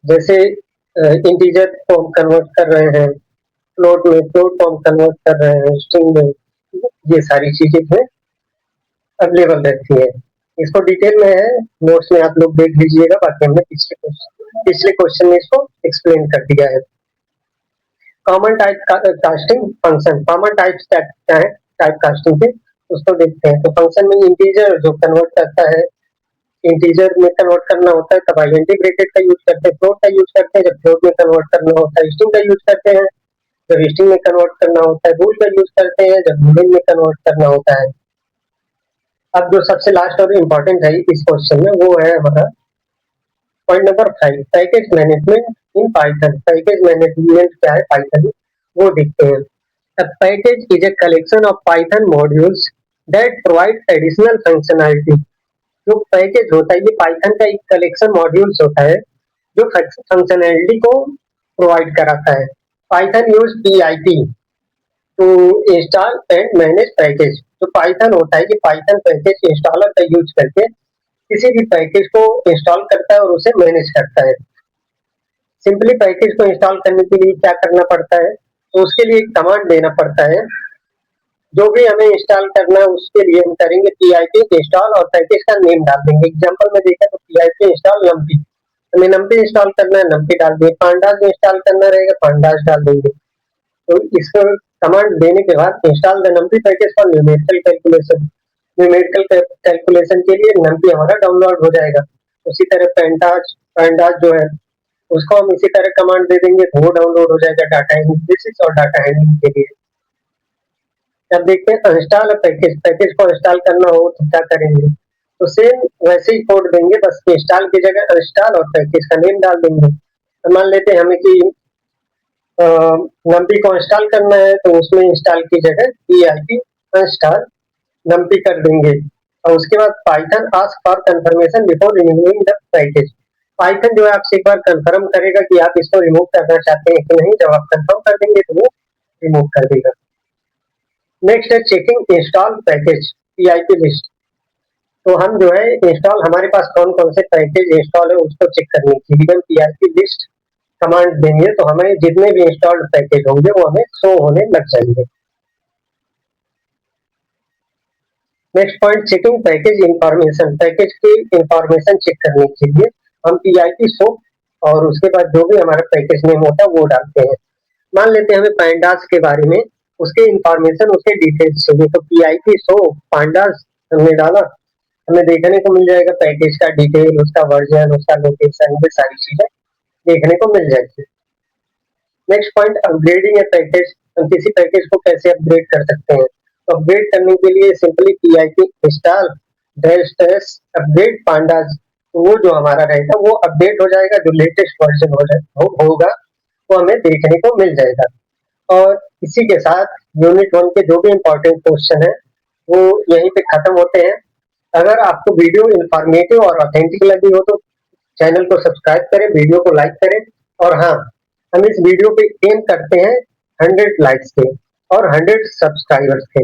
जैसे इंटीजर को हम कन्वर्ट कर रहे हैं फ्लोट में, फ्लोट को हम कन्वर्ट कर रहे हैं स्ट्रिंग में, ये सारी चीजें इसमें अवेलेबल रहती है। इसको डिटेल में है, नोट्स में आप लोग देख लीजिएगा, बाकी हमने पिछले क्वेश्चन में इसको एक्सप्लेन कर दिया है। Common type casting function. Common types क्या है टाइप कास्टिंग के, उसको देखते हैं। तो फंक्शन में इंटीजर जो कन्वर्ट करता है, इंटीजर में कन्वर्ट करना होता है तब आईएनटी ब्रैकेट का यूज करते हैं, फ्लोट का यूज करते हैं जब फ्लोट में कन्वर्ट करना होता है, स्ट्रिंग का यूज करते हैं जब स्ट्रिंग में कन्वर्ट करना होता है, बूल का यूज करते हैं जब बूलियन में कन्वर्ट करना होता है। अब जो सबसे लास्ट और इम्पोर्टेंट है इस क्वेश्चन में वो है हमारा point number 5, package management in Python. Package management क्या है पाइथन, वो देखते हैं। A package is a collection of Python modules that provide additional functionality। जो पैकेज होता है ये पाइथन का एक कलेक्शन मॉड्यूल्स होता है जो फंक्शनैलिटी को प्रोवाइड कराता है। Python use PIP to install and manage package. जो पाइथन होता है ये पाइथन पैकेज इंस्टॉलर का यूज करके किसी भी पैकेज को इंस्टॉल करता है और उसे मैनेज करता है। सिंपली पैकेज को इंस्टॉल करने के लिए क्या करना पड़ता है, तो उसके लिए एक कमांड देना पड़ता है। जो भी हमें इंस्टॉल करना है उसके लिए हम करेंगे PIP इंस्टॉल और पैकेज का नेम डाल देंगे। एग्जांपल में देखा तो PIP इंस्टॉल नमपी, हमें नमपी इंस्टॉल करना है नमपी डाल देंगे, पांडास इंस्टॉल करना रहेगा पांडास डाल देंगे। तो इसको कमांड देने के बाद install the numpy package for numerical calculation. Numerical calculation के लिए नमपी हमारा डाउनलोड हो जाएगा। उसी तरह पैंडास जो है उसको हम इसी तरह कमांड दे देंगे तो वो डाउनलोड हो जाएगा डाटा एनालिसिस और डाटा हैंडलिंग के लिए। अब देखते हैं इंस्टॉल पैकेज। पैकेज को इंस्टॉल करना हो तो क्या करेंगे, तो सेम वैसे ही कोड देंगे, बस इंस्टॉल की जगह इंस्टॉल और पैकेज का नेम डाल देंगे। तो मान लेते हैं हमें कि नमपी को इंस्टॉल करना है तो उसमें इंस्टॉल की जगह PIP इंस्टॉल नमपी कर देंगे। और उसके बाद Python ask for confirmation before removing the package. Python जो है आपसे एक बार कंफर्म करेगा कि आप इसको रिमूव करना चाहते हैं कि नहीं। जब आप कंफर्म कर देंगे तो वो रिमूव कर देगा। नेक्स्ट है checking install package PIP list. तो हम जो है इंस्टॉल हमारे पास कौन कौन से पैकेज इंस्टॉल है उसको चेक करने के लिए हम PIP लिस्ट कमांड देंगे तो हमें जितने भी इंस्टॉल्ड पैकेज होंगे वो हमें शो होने लग जाएंगे। Next point checking package information. Package की इंफॉर्मेशन चेक करने के लिए हम PIP शो और उसके बाद जो भी हमारा पैकेज नेम होता है वो डालते हैं। मान लेते हैं हमें पांडास के बारे में उसके इंफॉर्मेशन उसके डिटेल्स चाहिए तो PIP शो पांडास हमने डाला, हमें देखने को मिल जाएगा पैकेज का डिटेल, उसका वर्जन, उसका लोकेशन, ये सारी चीजें देखने को मिल जाएगी। नेक्स्ट पॉइंट अपग्रेडिंग ए पैकेज। हम किसी पैकेज को कैसे अपग्रेड कर सकते हैं, तो अपग्रेड करने के लिए simply PIP install -s upgrade pandas. तो वो जो हमारा रहेगा वो अपडेट हो जाएगा, जो लेटेस्ट वर्जन होगा वो हमें देखने को मिल जाएगा। और इसी के साथ यूनिट 1 के जो भी इम्पोर्टेंट क्वेश्चन है वो यहीं पे खत्म होते हैं। अगर आपको वीडियो इंफॉर्मेटिव और ऑथेंटिक लगी हो तो चैनल को सब्सक्राइब करें, वीडियो को लाइक करें। और हाँ, हम इस वीडियो पे एम करते हैं 100 लाइक्स थे और 100 सब्सक्राइबर्स थे।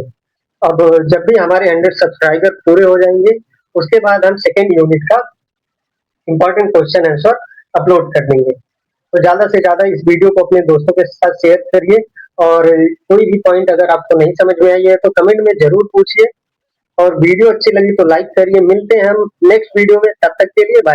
अब जब भी हमारे 100 सब्सक्राइबर पूरे हो जाएंगे, उसके बाद हम सेकेंड यूनिट का इम्पोर्टेंट क्वेश्चन आंसर अपलोड कर देंगे। तो ज़्यादा से ज़्यादा इस वीडियो को अपने दोस्तों के साथ शेयर करिए और कोई भी पॉइंट अगर आपको नहीं समझ में आई है तो कमेंट में ज़रूर पूछिए और वीडियो अच्छी लगी तो लाइक करिए। मिलते हैं हम नेक्स्ट वीडियो में, तब तक के लिए बाय।